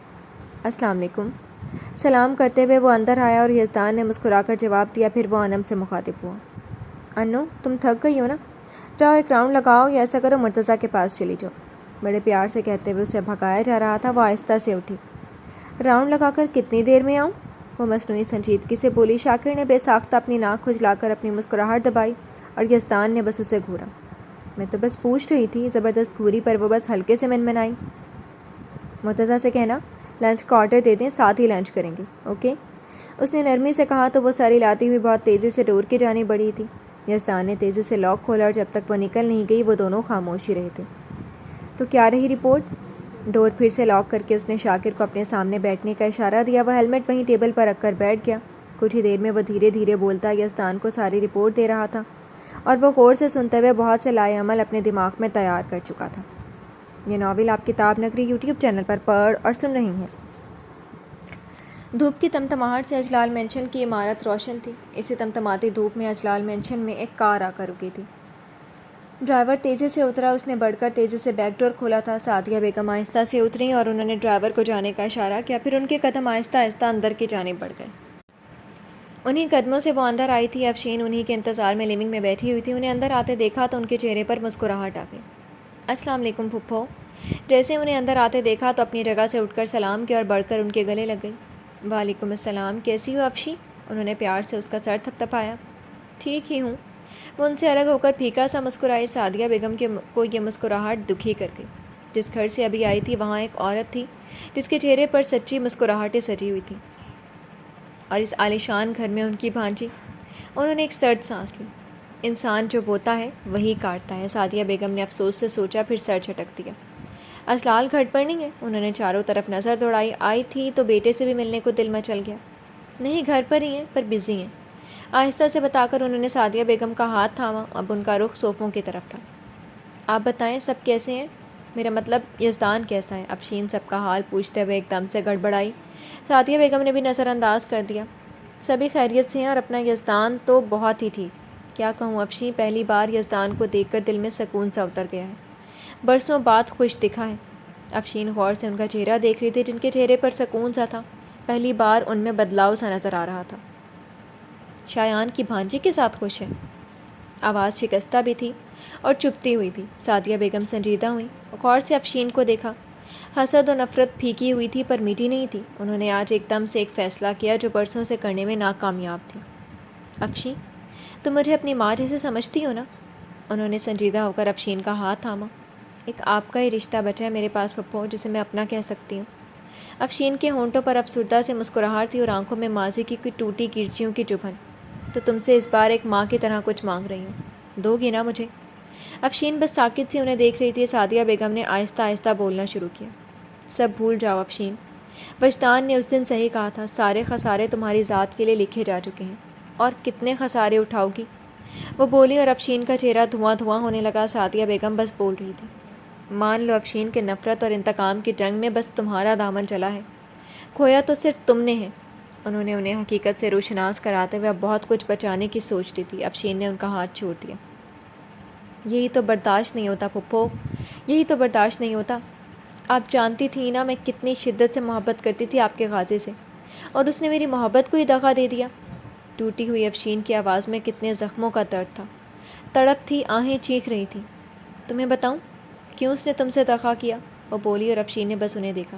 السلام علیکم۔ سلام کرتے ہوئے وہ اندر آیا اور یزدان نے مسکرا کر جواب دیا۔ پھر وہ انم سے مخاطب ہوا، انو، تم تھک گئی ہو نا؟ جاؤ ایک راؤنڈ لگاؤ، یا ایسا کرو مرتضیٰ کے پاس چلی جاؤ۔ بڑے پیار سے کہتے ہوئے اسے بھگایا جا رہا تھا۔ وہ آہستہ سے اٹھی۔ راؤنڈ لگا کر کتنی دیر میں آؤں؟ وہ مصنوعی سنجیدگی سے بولی۔ شاکر نے بے ساختہ اپنی ناک کھجلا کر اپنی مسکراہٹ دبائی اور یزدان نے بس اسے گھورا۔ میں تو بس پوچھ رہی تھی۔ زبردست گھوری پر وہ بس ہلکے سے منمنائی۔ مرتضیٰ سے کہنا لنچ کا آرڈر دے دیں، ساتھ ہی لنچ کریں گے، اوکے؟ اس نے نرمی سے کہا تو وہ سر ہلاتی ہوئی بہت تیزی سے ڈور کی جانب بڑھی تھی۔ یزدان نے تیزی سے لاک کھولا اور جب تک وہ نکل نہیں گئی وہ دونوں خاموش ہی رہے تھے۔ تو کیا رہی رپورٹ؟ ڈور پھر سے لاک کر کے اس نے شاکر کو اپنے سامنے بیٹھنے کا اشارہ دیا۔ وہ ہیلمٹ وہیں ٹیبل پر رکھ کر بیٹھ گیا۔ کچھ ہی دیر میں وہ دھیرے دھیرے بولتا یزدان کو ساری رپورٹ دے رہا تھا اور وہ غور سے سنتے ہوئے بہت سے لائے عمل اپنے دماغ میں تیار کر چکا تھا۔ یہ ناول آپ کتاب نگری یوٹیوب چینل پر پڑھ اور سن رہی ہیں۔ دھوپ کی تمتماہٹ سے اجلال مینشن کی عمارت روشن تھی۔ اسی تمتماتی دھوپ میں اجلال مینشن میں ایک کار آ کر رکی تھی۔ ڈرائیور تیزی سے اترا۔ اس نے بڑھ کر تیزی سے بیک ڈور کھولا تھا۔ سعدیہ بیگم آہستہ سے اتریں اور انہوں نے ڈرائیور کو جانے کا اشارہ کیا، پھر ان کے قدم آہستہ آہستہ اندر کی جانب بڑھ گئے۔ انہی قدموں سے وہ اندر آئی تھی۔ افشین انہی کے انتظار میں لیونگ میں بیٹھی ہوئی تھی۔ انہیں اندر آتے دیکھا تو ان کے چہرے پر مسکراہٹ آ گئی۔ السلام علیکم پھپھو۔ جیسے انہیں اندر آتے دیکھا تو اپنی جگہ سے اٹھ کر سلام کیا اور بڑھ کر ان کے گلے لگ گئی۔ وعلیکم السلام، کیسی ہو افشی؟ انہوں نے پیار سے اس کا سر تھپتھپایا۔ ٹھیک ہی ہوں۔ وہ ان سے الگ ہو کر پھیکا سا مسکرائی۔ سعدیہ بیگم کو یہ مسکراہٹ دکھی کر گئی۔ جس گھر سے ابھی آئی تھی وہاں ایک عورت تھی جس کے چہرے پر سچی مسکراہٹیں سجی ہوئی تھیں، اور اس عالیشان گھر میں ان کی بھانجی۔ انہوں نے ایک سرد سانس لی۔ انسان جو بوتا ہے وہی کاٹتا ہے، سعدیہ بیگم نے افسوس سے سوچا، پھر سر جھٹک دیا۔ اجلال گھر پر نہیں ہے؟ انہوں نے چاروں طرف نظر دوڑائی۔ آئی تھی تو بیٹے سے بھی ملنے کو دل مچل گیا۔ نہیں، گھر پر ہی ہیں، پر بزی ہیں، آہستہ سے بتا کر انہوں نے سعدیہ بیگم کا ہاتھ تھاما۔ اب ان کا رخ صوفوں کی طرف تھا۔ آپ بتائیں، سب کیسے ہیں؟ میرا مطلب یزدان کیسا ہے؟ افشین سب کا حال پوچھتے ہوئے ایک دم سے گڑبڑائی۔ سعدیہ بیگم نے بھی نظر انداز کر دیا۔ سبھی خیریت سے ہیں، اور اپنا یزدان تو بہت ہی ٹھیک۔ کیا کہوں افشین، پہلی بار یزدان کو دیکھ کر دل میں سکون سا اتر گیا ہے۔ برسوں بعد خوش دکھا ہے۔ افشین غور سے ان کا چہرہ دیکھ رہی تھی، جن کے چہرے پر سکون سا تھا۔ پہلی بار ان میں بدلاؤ سا نظر آ رہا تھا۔ شایان کی بھانجی کے ساتھ خوش ہے؟ آواز شکستہ بھی تھی اور چپتی ہوئی بھی۔ سعدیہ بیگم سنجیدہ ہوئی، غور سے افشین کو دیکھا۔ حسد و نفرت پھیکی ہوئی تھی پر میٹھی نہیں تھی۔ انہوں نے آج ایک دم سے ایک فیصلہ کیا جو برسوں سے کرنے میں ناکامیاب تھی۔ افشین، تم مجھے اپنی ماں جیسے سمجھتی ہو نا؟ انہوں نے سنجیدہ ہو کر افشین کا ہاتھ تھاما۔ ایک آپ کا ہی رشتہ بچا ہے میرے پاس پھپھو، جسے میں اپنا کہہ سکتی ہوں۔ افشین کے ہونٹوں پر افسردہ سے مسکراہٹ تھی اور آنکھوں میں ماضی کی کوئی ٹوٹی کرچیوں کی چبھن۔ تو تم سے اس بار ایک ماں کی طرح کچھ مانگ رہی ہوں، دو گی نا مجھے؟ افشین بس ساکت سی انہیں دیکھ رہی تھی۔ سعدیہ بیگم نے آہستہ آہستہ بولنا شروع کیا۔ سب بھول جاؤ افشین، وجدان نے اس دن صحیح کہا تھا، سارے خسارے تمہاری ذات کے لیے لکھے جا چکے ہیں، اور کتنے خسارے اٹھاؤ گی؟ وہ بولی اور افشین کا چہرہ دھواں دھواں ہونے لگا۔ سعدیہ بیگم بس بول رہی تھی، مان لو افشین کہ نفرت اور انتقام کی جنگ میں بس تمہارا دامن چلا ہے، کھویا تو صرف تم نے ہے۔ انہوں نے انہیں حقیقت سے روشناس کراتے ہوئے اب بہت کچھ بچانے کی سوچ لی تھی۔ افشین نے ان کا ہاتھ چھوڑ دیا۔ یہی تو برداشت نہیں ہوتا پھپھو، یہی تو برداشت نہیں ہوتا۔ آپ جانتی تھیں نا میں کتنی شدت سے محبت کرتی تھی آپ کے غازی سے، اور اس نے میری محبت کو ہی دغا دے دیا۔ ٹوٹی ہوئی افشین کی آواز میں کتنے زخموں کا درد تھا، تڑپ تھی، آہیں چیخ رہی تھی۔ تمہیں بتاؤں کیوں اس نے تم سے دغا کیا؟ وہ بولی اور افشین نے بس انہیں دیکھا۔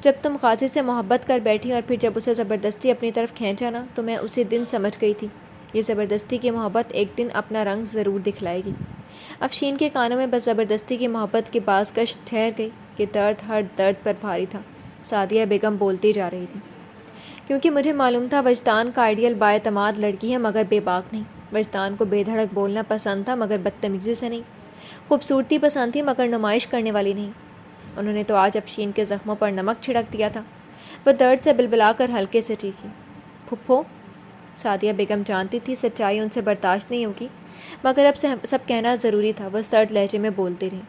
جب تم غازی سے محبت کر بیٹھی اور پھر جب اسے زبردستی اپنی طرف کھینچا نا، تو میں اسی دن سمجھ گئی تھی یہ زبردستی کی محبت ایک دن اپنا رنگ ضرور دکھلائے گی۔ افشین کے کانوں میں بس زبردستی کی محبت کی باز گشت ٹھہر گئی کہ درد ہر درد پر بھاری تھا۔ سعدیہ بیگم بولتی جا رہی تھی، کیونکہ مجھے معلوم تھا وجدان کا آئیڈیل بااعتماد لڑکی ہے مگر بے باک نہیں۔ وجدان کو بے دھڑک بولنا پسند تھا مگر بدتمیزی سے نہیں، خوبصورتی پسند تھی مگر نمائش کرنے والی نہیں۔ انہوں نے تو آج افشین کے زخموں پر نمک چھڑک دیا تھا۔ وہ درد سے بلبلا کر ہلکے سے چیخی۔ پھپھو، سعدیہ بیگم جانتی تھی سچائی ان سے برداشت نہیں ہوگی، مگر اب سب کہنا ضروری تھا۔ وہ سرد لہجے میں بولتی رہی،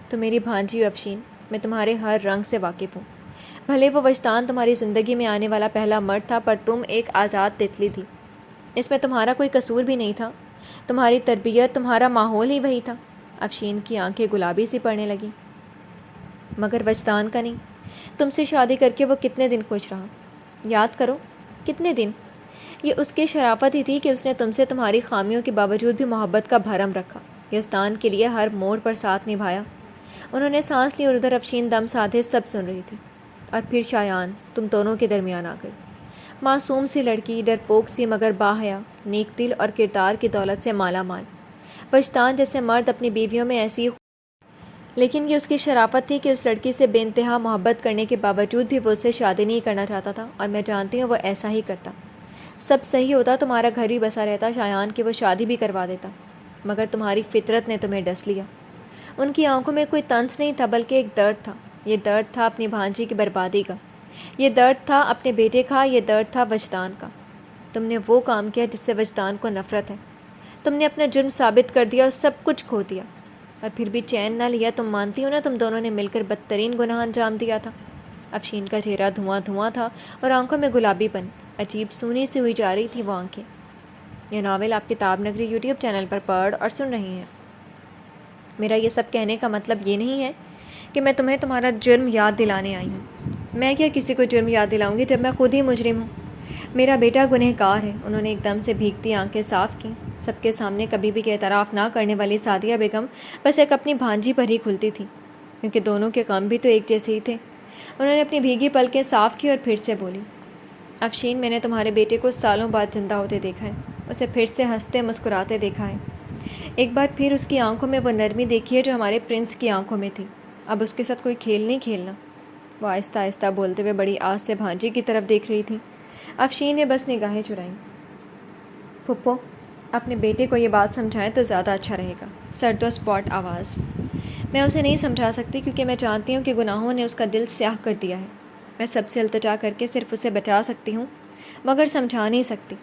تو میری بھانجی ہو افشین، میں تمہارے ہر رنگ سے واقف ہوں۔ بھلے وہ وجدان تمہاری زندگی میں آنے والا پہلا مرد تھا، پر تم ایک آزاد تتلی تھی، اس میں تمہارا کوئی قصور بھی نہیں تھا۔ تمہاری تربیت، تمہارا ماحول ہی وہی تھا۔ افشین کی آنکھیں گلابی سی پڑنے لگیں۔ مگر وجدان کا نہیں، تم سے شادی کر کے وہ کتنے دن خوش رہا، یاد کرو، کتنے دن۔ یہ اس کی شرافت ہی تھی کہ اس نے تم سے تمہاری خامیوں کے باوجود بھی محبت کا بھرم رکھا، یزدان کے لیے ہر موڑ پر ساتھ نبھایا۔ انہوں نے سانس لی اور ادھر افشین دم سادھے سب سن رہی تھی۔ اور پھر شایان تم دونوں کے درمیان آ گئی، معصوم سی لڑکی، ڈرپوک سی مگر باحیا، نیک دل اور کردار کی دولت سے مالا مال۔ وجدان جیسے مرد اپنی بیویوں میں ایسی، لیکن یہ اس کی شرافت تھی کہ اس لڑکی سے بے انتہا محبت کرنے کے باوجود بھی وہ اس سے شادی نہیں کرنا چاہتا تھا، اور میں جانتی ہوں وہ ایسا ہی کرتا۔ سب صحیح ہوتا، تمہارا گھر بھی بسا رہتا شایان کہ وہ شادی بھی کروا دیتا، مگر تمہاری فطرت نے تمہیں ڈس لیا۔ ان کی آنکھوں میں کوئی طنز نہیں تھا بلکہ ایک درد تھا۔ یہ درد تھا اپنی بھانجی کی بربادی کا، یہ درد تھا اپنے بیٹے کا، یہ درد تھا وجدان کا۔ تم نے وہ کام کیا جس سے وجدان کو نفرت ہے، تم نے اپنا جرم ثابت کر دیا اور سب کچھ کھو دیا، اور پھر بھی چین نہ لیا۔ تم مانتی ہو نا تم دونوں نے مل کر بدترین گناہ انجام دیا تھا۔ افشین کا چہرہ دھواں دھواں تھا اور آنکھوں میں گلابی پن، عجیب سونی سی ہوئی جا رہی تھی وہ آنکھیں۔ یہ ناول آپ کتاب نگری یوٹیوب چینل پر پڑھ اور سن رہی ہیں۔ میرا یہ سب کہنے کا مطلب یہ نہیں ہے کہ میں تمہیں تمہارا جرم یاد دلانے آئی ہوں۔ میں کیا کسی کو جرم یاد دلاؤں گی جب میں خود ہی مجرم ہوں؟ میرا بیٹا گنہگار ہے۔ انہوں نے ایک دم سے بھیگتی آنکھیں صاف کیں۔ سب کے سامنے کبھی بھی اعتراف نہ کرنے والی سعدیہ بیگم بس ایک اپنی بھانجی پر ہی کھلتی تھی، کیونکہ دونوں کے کام بھی تو ایک جیسے ہی تھے۔ انہوں نے اپنی بھیگی پلکیں صاف کی اور پھر سے بولی، افشین، میں نے تمہارے بیٹے کو سالوں بعد زندہ ہوتے دیکھا ہے، اسے پھر سے ہنستے مسکراتے دیکھا ہے۔ ایک بار پھر اس کی آنکھوں میں وہ نرمی دیکھی ہے جو ہمارے پرنس کی آنکھوں میں تھی۔ اب اس کے ساتھ کوئی کھیل نہیں کھیلنا۔ وہ آہستہ آہستہ بولتے ہوئے بڑی آس سے بھانجی کی طرف دیکھ رہی تھی۔ افشین نے بس نگاہیں چرائیں۔ پھپھو، اپنے بیٹے کو یہ بات سمجھائیں تو زیادہ اچھا رہے گا۔ سرد و اسپاٹ آواز۔ میں اسے نہیں سمجھا سکتی کیونکہ میں جانتی ہوں کہ گناہوں نے اس کا دل سیاہ کر دیا ہے۔ میں سب سے التجا کر کے صرف اسے بچا سکتی ہوں، مگر سمجھا نہیں سکتی۔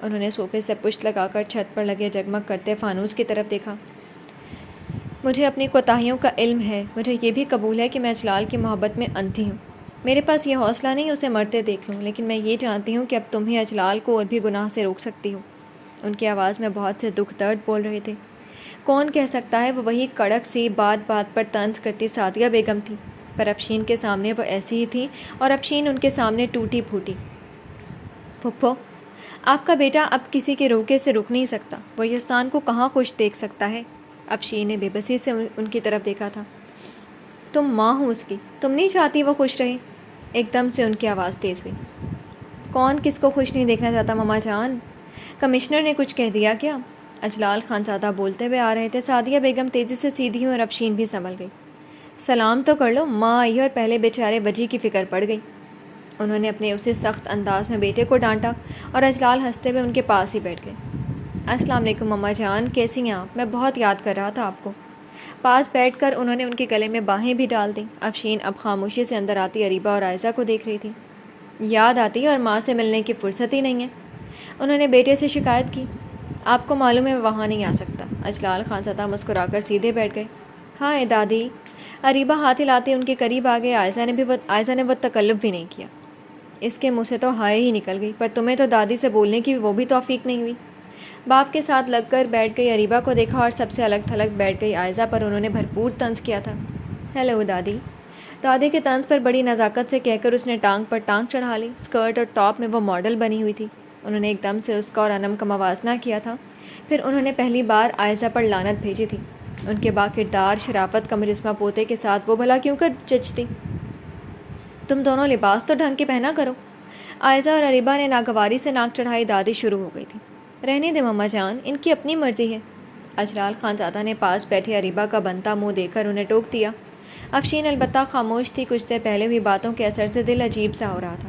انہوں نے صوفے سے پشت لگا کر چھت پر لگے جگمگ کرتے فانوس کی طرف دیکھا۔ مجھے اپنی کوتاہیوں کا علم ہے۔ مجھے یہ بھی قبول ہے کہ میں اجلال کی محبت میں اندھی ہوں۔ میرے پاس یہ حوصلہ نہیں اسے مرتے دیکھ لوں، لیکن میں یہ جانتی ہوں کہ اب تم ہی اجلال کو اور بھی گناہ سے روک سکتی ہو۔ ان کی آواز میں بہت سے دکھ درد بول رہے تھے۔ کون کہہ سکتا ہے وہ وہی کڑک سی بات بات پر طنز کرتی سعدیہ بیگم تھی، پر افشین کے سامنے وہ ایسی ہی تھی اور افشین ان کے سامنے ٹوٹی پھوٹی۔ پھپھو، آپ کا بیٹا اب کسی کے روکے سے رک نہیں سکتا۔ وہ یزدان کو کہاں خوش دیکھ سکتا ہے؟ افشین نے بے بسی سے ان کی طرف دیکھا تھا۔ تم ماں ہو اس کی، تم نہیں چاہتی وہ خوش رہے؟ ایک دم سے ان کی آواز تیز ہوئی۔ کون کس کو خوش نہیں دیکھنا چاہتا ماما جان؟ کمشنر نے کچھ کہہ دیا کیا؟ اجلال خانزادہ بولتے ہوئے آ رہے تھے۔ سعدیہ بیگم تیزی سے سیدھی ہوئی اور افشین بھی سنبھل گئی۔ سلام تو کر لو، ماں آئی اور پہلے بیچارے وجی کی فکر پڑ گئی۔ انہوں نے اپنے اسی سخت انداز میں بیٹے کو ڈانٹا اور اجلال ہنستے ہوئے ان کے پاس ہی بیٹھ گئے۔ السلام علیکم ماما جان، کیسی ہیں آپ؟ میں بہت یاد کر رہا تھا آپ کو۔ پاس بیٹھ کر انہوں نے ان کے گلے میں باہیں بھی ڈال دیں۔ افشین اب خاموشی سے اندر آتی اریبہ اور عائزہ کو دیکھ رہی تھی۔ یاد آتی ہے اور ماں سے ملنے کی فرصت ہی نہیں ہے، انہوں نے بیٹے سے شکایت کی۔ آپ کو معلوم ہے میں وہاں نہیں آ سکتا۔ اجلال خانزادہ مسکرا کر سیدھے بیٹھ گئے۔ ہاں دادی۔ اریبہ ہاتھ ہلاتے ان کے قریب آ گئے۔ عائزہ نے وہ تکلف بھی نہیں کیا۔ اس کے منہ سے تو ہائے ہی نکل گئی، پر تمہیں تو دادی سے بولنے کی وہ بھی توفیق نہیں ہوئی۔ باپ کے ساتھ لگ کر بیٹھ گئی اریبہ کو دیکھا اور سب سے الگ تھلگ بیٹھ گئی عائزہ پر انہوں نے بھرپور طنز کیا تھا۔ ہیلو دادی۔ دادی کے طنز پر بڑی نزاکت سے کہہ کر اس نے ٹانگ پر ٹانگ چڑھا لی۔ اسکرٹ اور ٹاپ میں وہ ماڈل بنی ہوئی تھی۔ انہوں نے ایک دم سے اس کا اور انم کا موازنہ کیا تھا۔ پھر انہوں نے پہلی بار عائزہ پر لعنت بھیجی تھی۔ ان کے باکردار شرافت کا مجسمہ پوتے کے ساتھ وہ بھلا کیوں کر جچتی؟ تم دونوں لباس تو ڈھنگ کے پہنا کرو۔ عائزہ اور اریبہ نے ناگواری سے ناک چڑھائی۔ دادی شروع ہو گئی تھی۔ رہنے دے مما جان، ان کی اپنی مرضی ہے۔ اجلال خانزادہ نے پاس بیٹھے اریبہ کا بنتا منہ دیکھ کر انہیں ٹوک دیا۔ افشین البتہ خاموش تھی۔ کچھ دیر پہلے ہوئی باتوں کے اثر سے دل عجیب سا ہو رہا تھا۔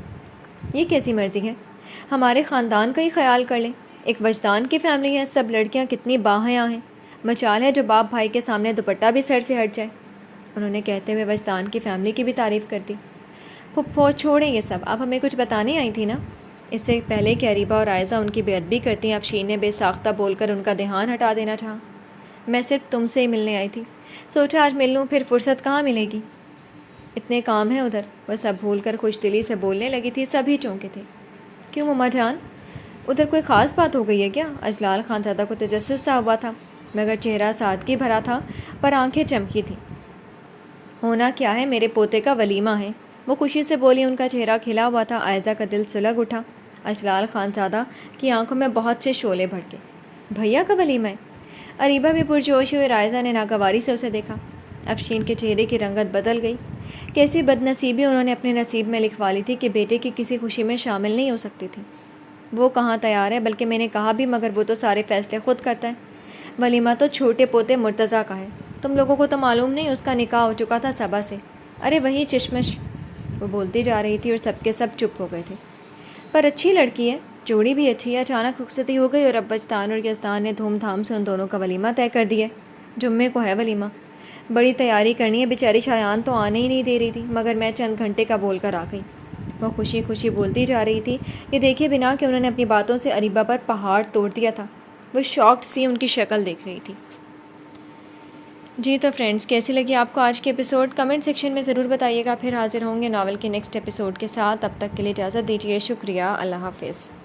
یہ کیسی مرضی ہے؟ ہمارے خاندان کا ہی خیال کر لیں۔ ایک وجدان کی فیملی ہے، سب لڑکیاں کتنی باحیا ہیں۔ مچال ہے جو باپ بھائی کے سامنے دوپٹہ بھی سر سے ہٹ جائے۔ انہوں نے کہتے ہوئے وجدان کی فیملی کی بھی تعریف کر دی۔ پھپھو چھوڑیں یہ سب، آپ ہمیں کچھ بتانے آئی تھی نا؟ اس سے پہلے کہ اریبہ اور عائزہ ان کی بے ادبی کرتی، افشین نے بے ساختہ بول کر ان کا دھیان ہٹا دینا چاہا۔ میں صرف تم سے ہی ملنے آئی تھی، سوچا آج مل لوں، پھر فرصت کہاں ملے گی، اتنے کام ہیں ادھر۔ وہ سب بھول کر خوش دلی سے بولنے لگی تھی۔ سبھی چونکے تھے۔ کیوں مما جان، ادھر کوئی خاص بات ہو گئی ہے کیا؟ اجلال خانزادہ کو تجسس سا ہوا تھا، مگر چہرہ سادگی بھرا تھا، پر آنکھیں چمکی تھیں۔ ہونا کیا ہے، میرے پوتے کا ولیمہ ہے، وہ خوشی سے بولی۔ ان کا چہرہ کھلا ہوا تھا۔ عائزہ کا دل سلگ اٹھا۔ اجلال خانزادہ کی آنکھوں میں بہت سے شعلے بھڑکے۔ بھیا کا ولیمہ ہے؟ اریبہ بھی پرجوش ہوئے۔ عائزہ نے ناگواری سے اسے دیکھا۔ افشین کے چہرے کی رنگت بدل گئی۔ کیسی بد نصیبی انہوں نے اپنے نصیب میں لکھوا لی تھی کہ بیٹے کی کسی خوشی میں شامل نہیں ہو سکتی تھی۔ وہ کہاں تیار ہے، بلکہ میں نے کہا بھی، مگر وہ تو سارے فیصلے خود کرتا ہے۔ ولیمہ تو چھوٹے پوتے مرتضیٰ کا ہے۔ تم لوگوں کو تو معلوم نہیں، اس کا نکاح ہو چکا تھا صبا سے۔ ارے وہی چشمش، وہ بولتی جا رہی تھی اور سب کے سب چپ ہو گئے تھے۔ پر اچھی لڑکی ہے، جوڑی بھی اچھی ہے۔ اچانک رخصتی ہو گئی اور اب وجدان اور یزدان نے دھوم دھام سے ان دونوں کا ولیمہ طے کر دیا۔ جمعے کو ہے ولیمہ، بڑی تیاری کرنی ہے۔ بیچاری شایان تو آنے ہی نہیں دے رہی تھی، مگر میں چند گھنٹے کا بول کر آ گئی۔ وہ خوشی خوشی بولتی جا رہی تھی، یہ دیکھے بنا کہ انہوں نے اپنی باتوں سے اریبہ پر پہاڑ توڑ دیا تھا۔ وہ شاکڈ سی ان کی شکل دیکھ رہی تھی۔ جی تو فرینڈس، کیسی لگی آپ کو آج کی ایپیسوڈ؟ کمنٹ سیکشن میں ضرور بتائیے گا. پھر حاضر ہوں گے ناول کے نیکسٹ ایپیسوڈ کے ساتھ. تب تک کے لیے اجازت دیجیے. شکریہ. اللہ حافظ.